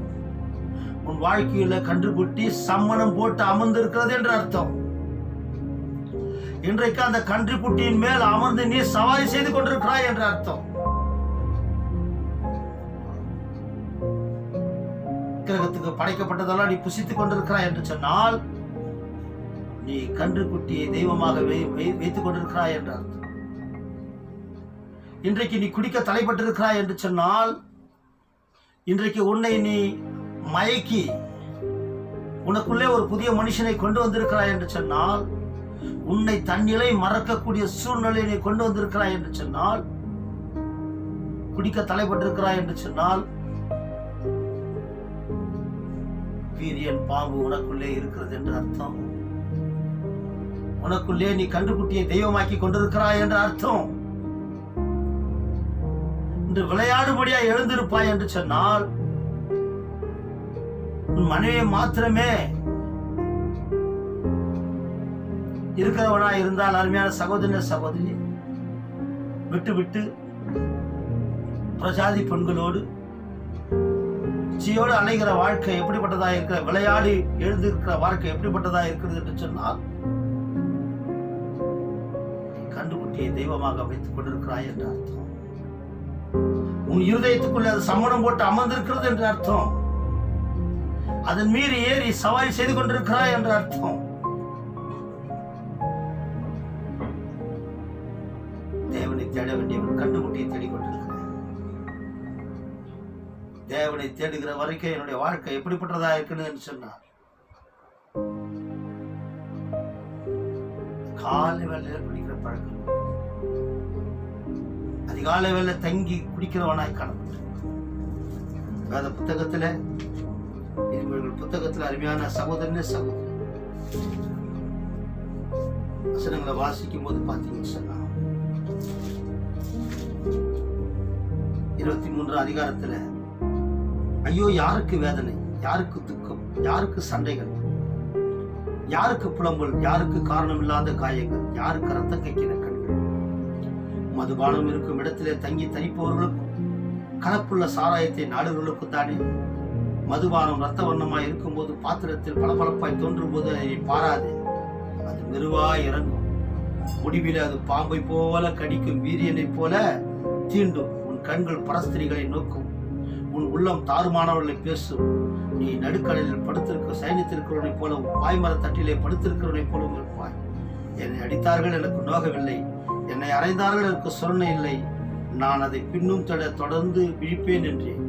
உன் வாழ்க்கையில கன்றுக்குட்டி சம்மணம் போட்டு அமர்ந்திருக்கிறது என்ற அர்த்தம். இன்றைக்கு அந்த கன்றுக்குட்டியின் மேல் அமர்ந்து நீ சவாரி செய்து கொண்டிருக்கிறாய் என்ற அர்த்தம். கிரகத்துக்கு படைக்கப்பட்டதெல்லாம் நீ புசித்துக் கொண்டிருக்கிறாய் என்று சொன்னால் நீ கன்றுக்குட்டியை தெய்வமாக வைத்துக் கொண்டிருக்கிறாய் என்ற அர்த்தம். இன்றைக்கு நீ குடிக்க தலைப்பட்டிருக்கிறாய் என்று சொன்னால், இன்றைக்கு உன்னை நீ மயக்கி உனக்குள்ளே ஒரு புதிய மனுஷனை கொண்டு வந்திருக்கிறாய் என்று சொன்னால், உன்னை தன்னிலை மறக்கக்கூடிய சூழ்நிலையை நீ கொண்டு வந்திருக்கிறாய் என்று சொன்னால், குடிக்க தலைப்பட்டிருக்கிறாய் என்று சொன்னால், வீரியன் பாம்பு உனக்குள்ளே இருக்கிறது என்று அர்த்தம். உனக்குள்ளே நீ கன்றுக்குட்டியை தெய்வமாக்கி கொண்டிருக்கிறாய் என்ற அர்த்தம். இன்று விளையாடுபடியா எழுந்திருப்பாய் என்று சொன்னால், உன் மனைவியை மாத்திரமே இருக்கிறவனா இருந்தால், அருமையான சகோதர சகோதரி, விட்டு விட்டு பிரஜாதி பெண்களோடு ஜியோடு அலைகிற வாழ்க்கை எப்படிப்பட்டதா இருக்கிற, விளையாடி எழுந்திருக்கிற வாழ்க்கை எப்படிப்பட்டதா இருக்கிறது என்று சொன்னால், கன்றுக்குட்டியை தெய்வமாக வைத்துக் கொண்டிருக்கிறாய் என்ற அர்த்தம். உன் இருதயத்துக்குள்ளே அது சம்மணம் போட்டு அமர்ந்திருக்கிறது என்ற அர்த்தம். அதன் மீறி ஏறி சவாரி செய்து கொண்டிருக்கிறாய் என்ற அர்த்தம். தேவனை தேட வேண்டியவன் கன்றுக்குட்டியை தேடிக்கொண்டிருக்கிறான். தேவனை தேடுகிற வரைக்கும் என்னுடைய வாழ்க்கை எப்படிப்பட்டதா இருக்குன்னு சொன்னார். காலை வேலையில குடிக்கிற பழக்கம், அதிகாலை வேலை தங்கி குடிக்கிறவனாய் காணப்பட்டு, வேத புத்தகத்துல புத்தகத்துல அருமையான சகோதரனே சகோதரி வசனங்களை வாசிக்கும் போது பார்த்தீங்கன்னு சொன்னா, 23 அதிகாரத்துல, ஐயோ யாருக்கு வேதனை, யாருக்கு துக்கம், யாருக்கு சண்டைகள், யாருக்கு புலம்பல், யாருக்கு காரணம் இல்லாத காயங்கள், யாருக்கு ரத்தம் கைக்கிற கண்கள், மதுபானம் இருக்கும் இடத்திலே தங்கி தனிப்பவர்களுக்கும் கலப்புள்ள சாராயத்தை நாடுகளுக்கும் தானே. மதுபானம் ரத்த வண்ணமாய் இருக்கும் போது பாத்திரத்தில் பளபளப்பாய் தோன்றும் போது அதை பாராது, அது மெருவாய் இறங்கும், முடிவில் அது பாம்பை போல கடிக்கும், வீரியனை போல தீண்டும். உன் கண்கள் பரஸ்திரிகளை நோக்கும், உன் உள்ளம் தாறுமானவர்களை பேசும். நீ நடுக்கடலில் படுத்திருக்க சைனித்திருக்கிறவனை போல, பாய்மர தட்டிலே படுத்திருக்கிறவனை போலும் இருப்பாய். என்னை அடித்தார்கள், எனக்கு நோகவில்லை, என்னை அறைந்தார்கள், எனக்கு சொரணை இல்லை, நான் அதை பின்னும் தொடர்ந்து விழிப்பேன் என்றேன்.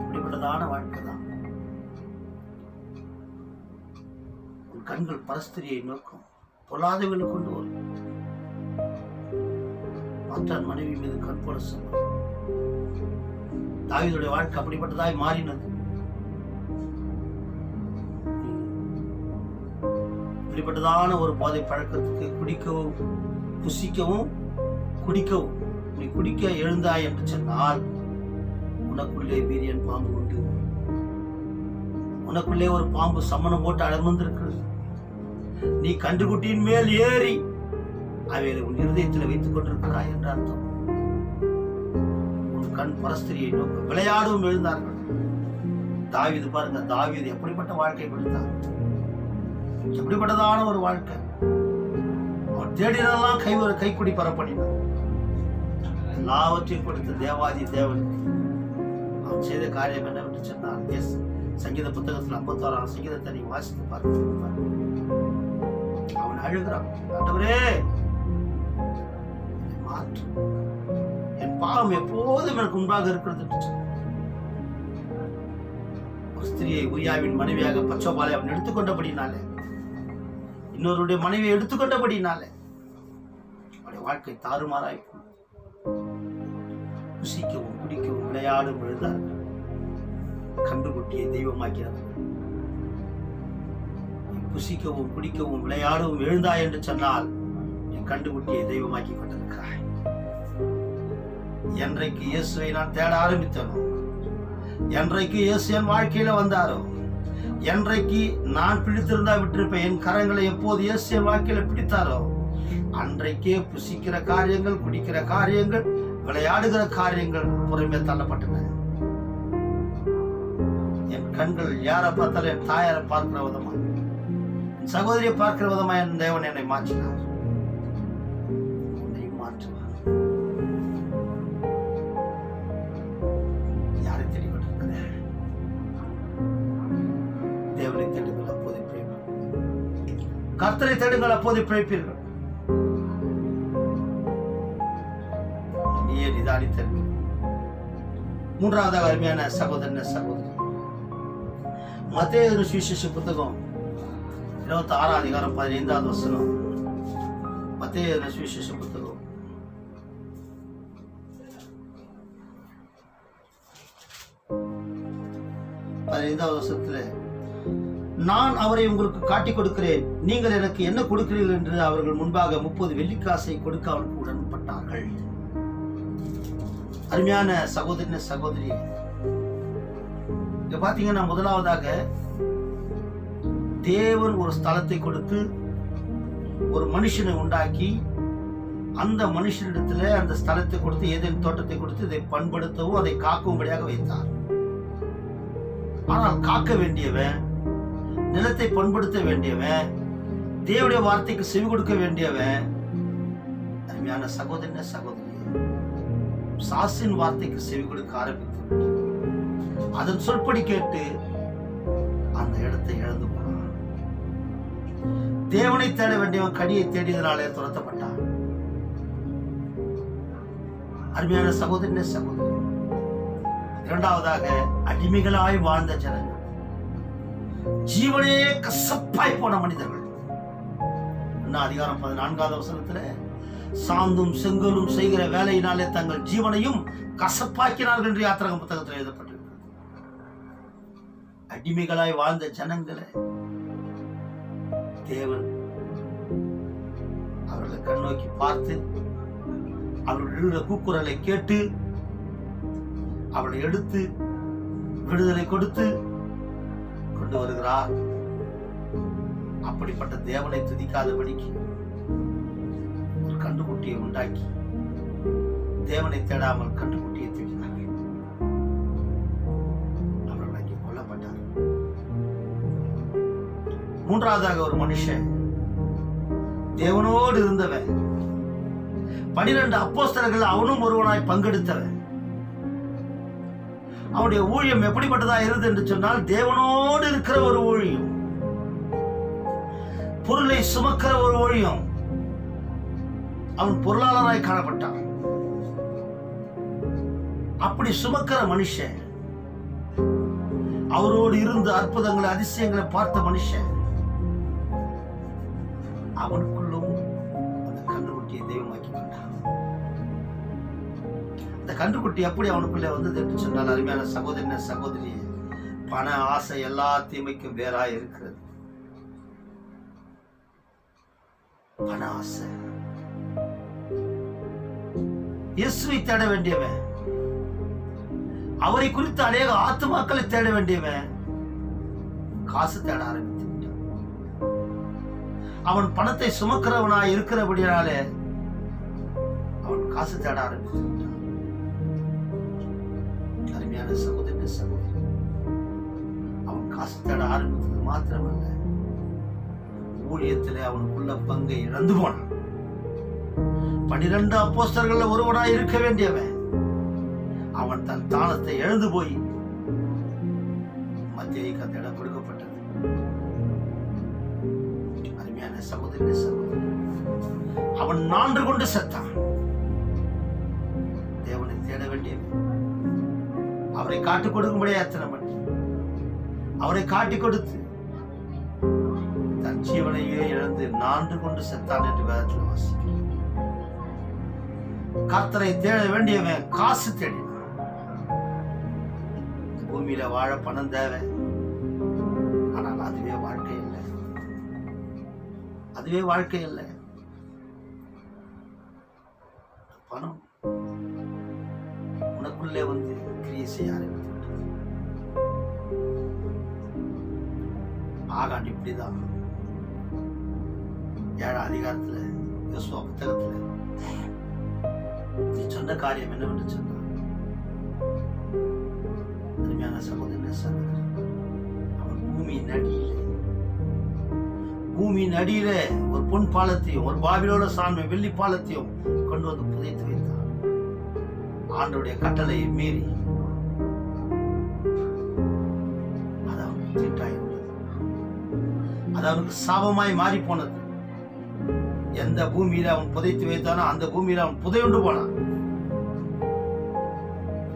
இப்படிப்பட்டதான வாழ்க்கை தான். உன் கண்கள் பரஸ்திரியை நோக்கும், பொல்லாதவர்களை கொண்டு வரும். மற்றான் மனைவி மீது கண் போட சொன்னார். தாவீதுடைய வாழ்க்கை அப்படிப்பட்டதாய் மாறினது. இப்படிப்பட்டதான ஒரு போதை பழக்கத்துக்கு குடிக்கவும் புசிக்கவும் குடிக்கவும் நீ குடிக்க எழுந்தாய் என்று சொன்னால், உனக்குள்ளே வீரியன் பாம்பு உண்டு. உனக்குள்ளே ஒரு பாம்பு சம்மணம் போட்டு அமர்ந்திருக்கிறது. நீ கன்றுக்குட்டியின் மேல் ஏறி அவைகளை உன் இருதயத்தில் வைத்துக் கொண்டிருக்கிறாய் என்ற அர்த்தம். உன் கண் பரஸ்திரியை நோக்க விளையாடவும் எழுந்தார்கள். தாவீது பாருங்க, தாவீது எப்படிப்பட்ட வாழ்க்கை கொடுத்தார். எப்படிப்பட்டதான ஒரு வாழ்க்கை! அவன் தேடினதெல்லாம் கைக்குடி பரப்பணினான். எல்லாவற்றையும் கொடுத்த தேவாதி தேவனுக்கு அவன் செய்த காரியம் என்னவென்று சொன்னார். சங்கீத புத்தகத்தில் 51ஆம் சங்கீதத்தை நீ வாசித்து பார்க்க. அவன் அழுகிறான், ஆண்டவரே மாற்று, என் பாவம் எப்போதும் எனக்கு முன்பாக இருக்கிறது. ஒரு ஸ்திரியை உரியாவின் மனைவியாக பச்சோபாலை அவன் எடுத்துக்கொண்டபடினாலே, இன்னொருடைய மனைவியை எடுத்துக்கொண்டபடினாலே அவனுடைய வாழ்க்கை தாறுமாறாய் புசிக்கவும் குடிக்கவும் விளையாடும் எழுதார்கள். கண்டுகுட்டியை தெய்வமாக்கிறார்கள். புசிக்கவும் குடிக்கவும் விளையாடவும் எழுந்தாய் என்று சொன்னால் நீ கண்டுகுட்டியை தெய்வமாக்கி கொண்டிருக்கிறாய். என்றைக்கு இயேசுவை நான் தேட ஆரம்பித்தனோ, என்றைக்கு இயேசு என் வாழ்க்கையில வந்தாரோ, என்றைக்கு நான் பிடித்திருந்தா விட்டிருப்பேன், என் கரங்களை எப்போது இயேசு என் வாழ்க்கையில பிடித்தாரோ அன்றைக்கே புசிக்கிற காரியங்கள், குடிக்கிற காரியங்கள், விளையாடுகிற காரியங்கள் புறமே தள்ளப்பட்டன. என் கண்கள் யாரை பார்த்தாலும் என் தாயாரை பார்க்கிற விதமா, என் சகோதரியை பார்க்கிற விதமா என் தேவன் என்னை மாற்றினார். என்னை மாற்றுவார். யாரை தேடிக்கொண்டிருக்கிறேன்? தேவனை தேடுங்கள், அப்போது பிழைப்பீர்கள். கர்த்தரை தேடுங்கள், அப்போது பிழைப்பீர்கள். நீயே நிதானித்தீர்கள். மூன்றாவதாக அருமையான சகோதரன் சகோதரி, மத்தேயு சுவிசேஷ புத்தகம் 26ஆம் அதிகாரம் 15வது வசனம். மத்தேயு சுவிசேஷ புத்தகம் 15வது வசனத்துல, நான் அவரை உங்களுக்கு காட்டிக் கொடுக்கிறேன், நீங்கள் எனக்கு என்ன கொடுக்கிறீர்கள் என்று அவர்கள் முன்பாக 30 வெள்ளிக்காசை கொடுக்க அவனுக்கு உடன்பட்டார்கள். அருமையான சகோதரன் சகோதரி, இங்க பாத்தீங்கன்னா முதலாவதாக தேவன் ஒரு ஸ்தலத்தை கொடுத்து ஒரு மனுஷனை உண்டாக்கி அந்த மனுஷனிடத்துல அந்த ஸ்தலத்தை கொடுத்து ஏதேனும் தோட்டத்தை கொடுத்து இதை பண்படுத்தவும் அதை காக்கும்படியாக வைத்தார். ஆனால் காக்க வேண்டியவன், நிலத்தை பண்படுத்த வேண்டியவன், தேவனுடைய வார்த்தைக்கு செவி கொடுக்க வேண்டியவன், அருமையான சகோதரன் சகோதரி, சாசின் வார்த்தைக்கு செவி கொடுக்க ஆரம்பித்து அதன் சொற்படி கேட்டு அந்த இடத்தை இழந்து போனான். தேவனை தேட வேண்டியவன் கனியை தேடியதனாலே துரத்தப்பட்டான். அருமையான சகோதரனே சகோதரி, இரண்டாவதாக அடிமைகளாய் வாழ்ந்த ஜனங்கள், ஜீவனே கசப்பாய் போன மனிதர்கள். அதிகாரம் 14வது வசனத்துல, சாந்தும் செங்கலும் செய்கிற வேலையினாலே தங்கள் ஜீவனையும் கசப்பாக்கினார்கள் என்று யாத்திராகம புத்தகத்தில் எழுதப்பட்டிருக்கிறது. அடிமைகளாய் வாழ்ந்த ஜனங்களை தேவன் அவர்களை கண்ணோக்கி பார்த்து அவர்களுடைய கூக்குரலை கேட்டு அவளை எடுத்து விடுதலை கொடுத்து கொண்டு வருகிறார். அப்படிப்பட்ட தேவனை துதிக்காதபடிக்கு ஒரு கண்டுகுட்டியை உண்டாக்கி தேவனை தேடாமல் கண்டுகுட்டியை தேடினார்கள். அவர்கள் அங்கே கொல்லப்பட்டார். மூன்றாவதாக ஒரு மனுஷன் தேவனோடு இருந்தவன், 12 அப்போஸ்தலர்கள் அவனும் ஒருவனாய் பங்கெடுத்தவன். அவனுடைய ஊழியம் எப்படிப்பட்டதா இருந்தது என்று சொன்னால், தேவனோடு இருக்கிற ஒரு ஊழியம், பொருளை சுமக்கிற ஒரு ஊழியம். அவன் பொருளாளராய் காணப்பட்டான். அப்படி சுமக்கிற மனுஷன், அவரோடு இருந்து அற்புதங்களை அதிசயங்களை பார்த்த மனுஷன், அவனுக்குள்ளும் அந்த கன்றுக்குட்டியை தெய்வமாக்கி கொண்டான். அந்த கன்றுக்குட்டி எப்படி அவனுக்குள்ளே வந்தது என்று சொன்னால், அருமையான சகோதரன சகோதரி, பண ஆசை எல்லா தீமைக்கும் வேறாய் இருக்கிறது. பண ஆசை. இயேசுவை தேட வேண்டியவன், அவரை குறித்து அநேக ஆத்துமாக்களை தேட வேண்டியவன் காசு தேட ஆரம்பித்து விட்டான். அவன் பணத்தை சுமக்கிறவனாய் இருக்கிறபடியாலே அவன் காசு தேட ஆரம்பித்து விட்டான். அருமையான சகோதரனே சகோதரி, அவன் காசு தேட ஆரம்பித்தது மாத்திரமல்ல, ஊழியத்திலே அவனுக்குள்ள பங்கை இழந்து போனான். 12 அப்போஸ்தலர்கள் ஒருவனாய் இருக்க வேண்டியவன் அவன் தன் தானத்தை இழந்து போய் மத்தேயுக்கு அந்த இடம் கொடுக்கப்பட்டது. அருமையான சகோதரி, அவன் 4 கொண்டு செத்தான். தேவனை தேட வேண்டியவன் அவரை காட்டிக் கொடுக்கும்படியா எத்தனை பண்ணி அவரை காட்டிக் கொடுத்து தன் ஜீவனையே இழந்து 4 கொண்டு செத்தான் என்று வேதத்தில் வாசிக்கிறோம். கர்த்தரை தேட வேண்டியவன் காசு தேடினான். பூமியில வாழ பணம் தேவை, ஆனால் அதுவே வாழ்க்கை இல்லை. அதுவே வாழ்க்கை இல்லை. பணம் உனக்குள்ளே வந்து கிரியை செய்ய ஆரம்பித்து ஆகாண்டு இப்படிதான் 7ஆம் அதிகாரத்துல யோசுவா புத்தகத்துல நீ சொன்ன காரியம் என்னவென்று சொன்னார். அருமையான சகோதரனே, அவன் பூமியின் அடியில ஒரு பொன் பாலத்தையும் ஒரு பாபிலோன சான்மை வெள்ளி பாலத்தையும் கொண்டு வந்து புதைத்து வைத்தான். ஆண்டவருடைய கட்டளையை மீறி அது அவனுக்கு தீட்டாயிருந்தது. அது அவனுக்கு சாபமாய் மாறி போனது. எந்த பூமியில அவன் புதைத்து வைத்தானோ அந்த பூமியில அவன் புதையுண்டு போனான்.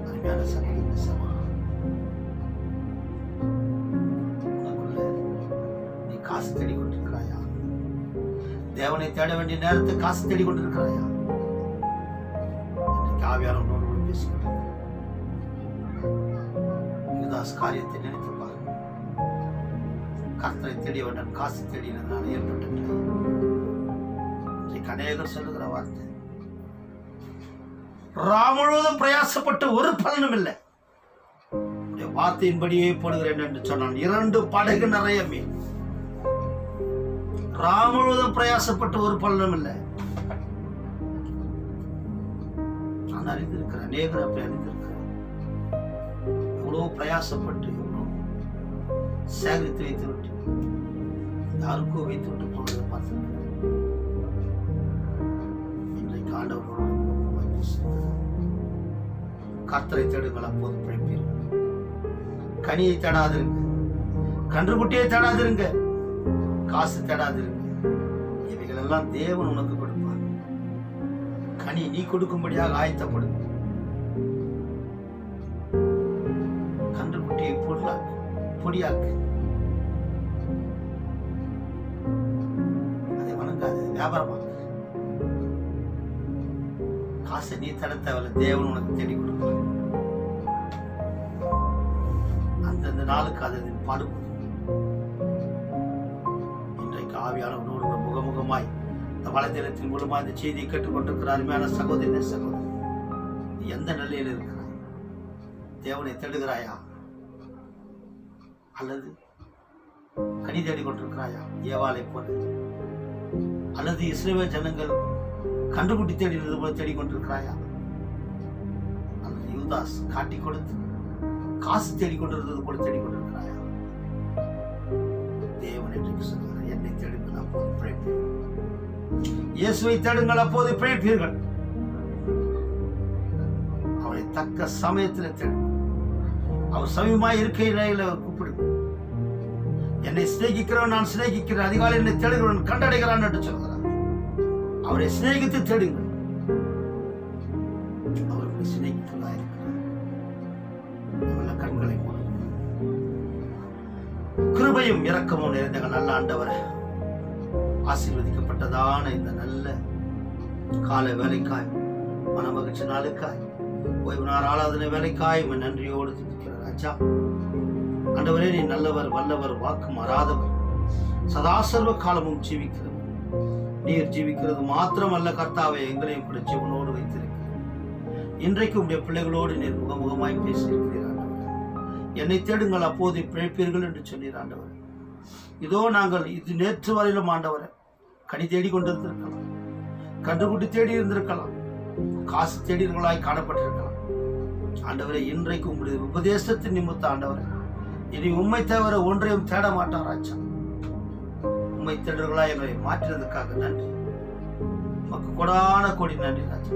அருமையான உனக்குள்ள நீ காசு தேடி கொண்டிருக்கிறாயா? தேவனை தேட வேண்டிய நேரத்தை காசு தேடி கொண்டிருக்கிறாயா? ஆவியானவனோடு பேசுகிறேன். யூதாஸ் காரியத்தை நினைத்து பாருங்க. கர்த்தரை தேடியவன் காசு தேடினதுனால ஏற்பட்ட அநேகர் சொல்லுகிற வார்த்தை, முழுவதும் பிரயாசப்பட்டு ஒரு பலனும் இல்லை, வார்த்தையின்படியே போடுகிறேன் என்று சொன்னான். 2 படகு நிறைய மீன். முழுவதும் பிரயாசப்பட்டு ஒரு பலனும் இல்லை. நான் அறிந்திருக்கிறேன், அநேகர் அப்படி அறிந்திருக்கிறேன். எவ்வளவு பிரயாசப்பட்டு எவ்வளவு சேகரித்து வைத்து விட்டு யாருக்கோ வைத்து விட்டு போகிறத பார்த்திருக்கிறேன். இன்றைக்கு ஆண்டவரோடு கர்த்தரை தேடுங்கள், அப்போது பிழைப்பீர்கள். கனியை தேடாதிருங்க, கன்றுக்குட்டியை தேடாதிருங்க, காசு தேடாதிருங்க. இவைகள் எல்லாம் தேவன் உனக்கு கொடுப்பார். கனி நீ கொடுக்கும்படியாக ஆயத்தப்படும். கன்றுக்குட்டியை பொடியாக்கு. அதை வணங்காது, வியாபாரமா. காசை நீ தட தேவையில்லை, தேவன் உனக்கு தேடி கொடுப்பார். அந்தந்த நாளுக்கு அது பாடுபடும். இன்றைக்கு ஆவியானவனோடு முகமுகமாய் இந்த வலைதளத்தின் மூலமா இந்த செய்தியை கேட்டுக்கொண்டிருக்கிற அருமையான சகோதரி, சகோதரி, நீ எந்த நிலையில் இருக்கிறாய்? தேவனை தேடுகிறாயா அல்லது கனி தேடி கொண்டிருக்கிறாயா ஏவாளை போல? அல்லது இஸ்ரவேல் ஜனங்கள் கண்டுகுட்டி தேடினது போல தேடிக்கொண்டிருக்கிறாயா? அல்லது யூதாஸ் காட்டி கொடுத்து காசு தேடிக்கொண்டிருந்தது போல தேடிக்கொண்டிருக்கிறாயா? தேவன் என்று சொல்கிறார், என்னை தேடுங்கள் அப்போது பிழைப்பீர்கள். இயேசுவை தேடுங்கள் அப்போது பிழைப்பீர்கள். அவரை தக்க சமயத்தில் தேடுங்கள். அவர் சமயமாய் இருக்கையில கூப்பிடுங்கள். என்னை சிநேகிக்கிறவன் நான் சிநேகிக்கிறேன், அதிகாலை என்னை தேடுகிறவன் கண்டடைகிறான் என்று சொல்கிறார். அவரை சிநேகித்து தேடுங்கள். அவர்களை சிநேகித்துள்ளாய் இருக்கிறார். கண்களை கிருபையும் இரக்கமும் நிறைந்த நல்ல ஆண்டவரே, ஆசீர்வதிக்கப்பட்டதான இந்த நல்ல கால வேலைக்காய், மனமகிழ்ச்சி நாளுக்காய், ஓய்வு நாள் ஆராதனை வேலைக்காய் நன்றியோடு துதிக்கிறேன் ராஜா. ஆண்டவரே, நீ நல்லவர், வல்லவர், வாக்கு மாறாதவர், சதாசர்வ காலமும் ஜீவிக்கிறவர். நீர் ஜீவிக்கிறது மாத்திரமல்ல கர்த்தாவை, எங்களையும் கூட ஜீவனோடு வைத்திருக்கிறேன். இன்றைக்கு உடைய பிள்ளைகளோடு நீர் முகமுகமாய் பேசியிருக்கிறீர் ஆண்டவர். என்னை தேடுங்கள் அப்போது பிழைப்பீர்கள் என்று சொன்னீர் ஆண்டவர். இதோ நாங்கள் இது நேற்று வரையிலும் ஆண்டவரை கனி தேடி கொண்டிருந்திருக்கலாம், கன்றுக்குட்டி தேடி இருந்திருக்கலாம், காசு தேடியவர்களாய் காணப்பட்டிருக்கலாம். ஆண்டவரை, இன்றைக்கு உங்களுடைய உபதேசத்தின் நிமித்த ஆண்டவரை, இனி உண்மை தவிர ஒன்றையும் தேட மாட்டார் ராஜா. உம்மை தேடுறவர்களா எங்களை மாற்றினதுக்காக நன்றி. உமக்கு கொடான கோடி நன்றி ராஜா.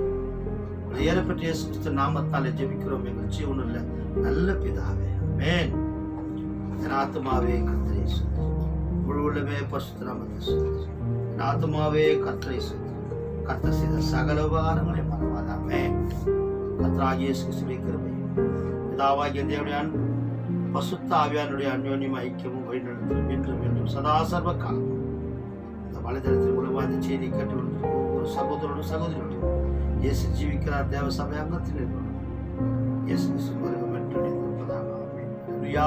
ஏறப்பட்ட இயேசு கிறிஸ்து நாமத்தாலே ஜெபிக்கிறோம் எங்கள் ஜீவனுள்ள நல்ல பிதாவே. ஆமென். என் ஆத்துமாவே கர்த்தரை ஸ்தோத்திரி, முழு உள்ளமே பரிசுத்த நாமத்தை ஸ்தோத்திரி. என் ஆத்துமாவே கர்த்தரை ஸ்தோத்திரி, கர்த்தர் செய்த சகல உபகாரங்களை மறவாதே. ஆமென். கர்த்தராகிய இயேசு கிறிஸ்துவின் கிருபை, பிதாவாகிய தேவனுடைய அன்பு, பரிசுத்த ஆவியானுடைய அன்யோன்யம் ஐக்கியமும் வழிநடத்தலும் என்றும் என்றும் சதா சர்வ காலம் இந்த வலைதளத்தின் மூலமாக இந்த செய்தியை கேட்டுக்கொண்டிருக்கும் ஒவ்வொரு சகோதரனும் சகோதரியோடும் இயேசு ஜீவிக்கிறார். தேவ சபை அங்கத்தில் இருக்கிறோம். இயேசு கிறிஸ்து வருகம் என்று நினைப்பதாக. அல்லேலூயா,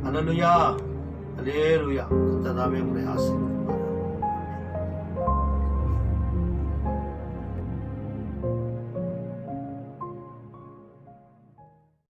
அல்லேலூயா, அல்லேலூயா. கர்த்தர் தாமே உங்களை ஆசீர்வதிப்பார்.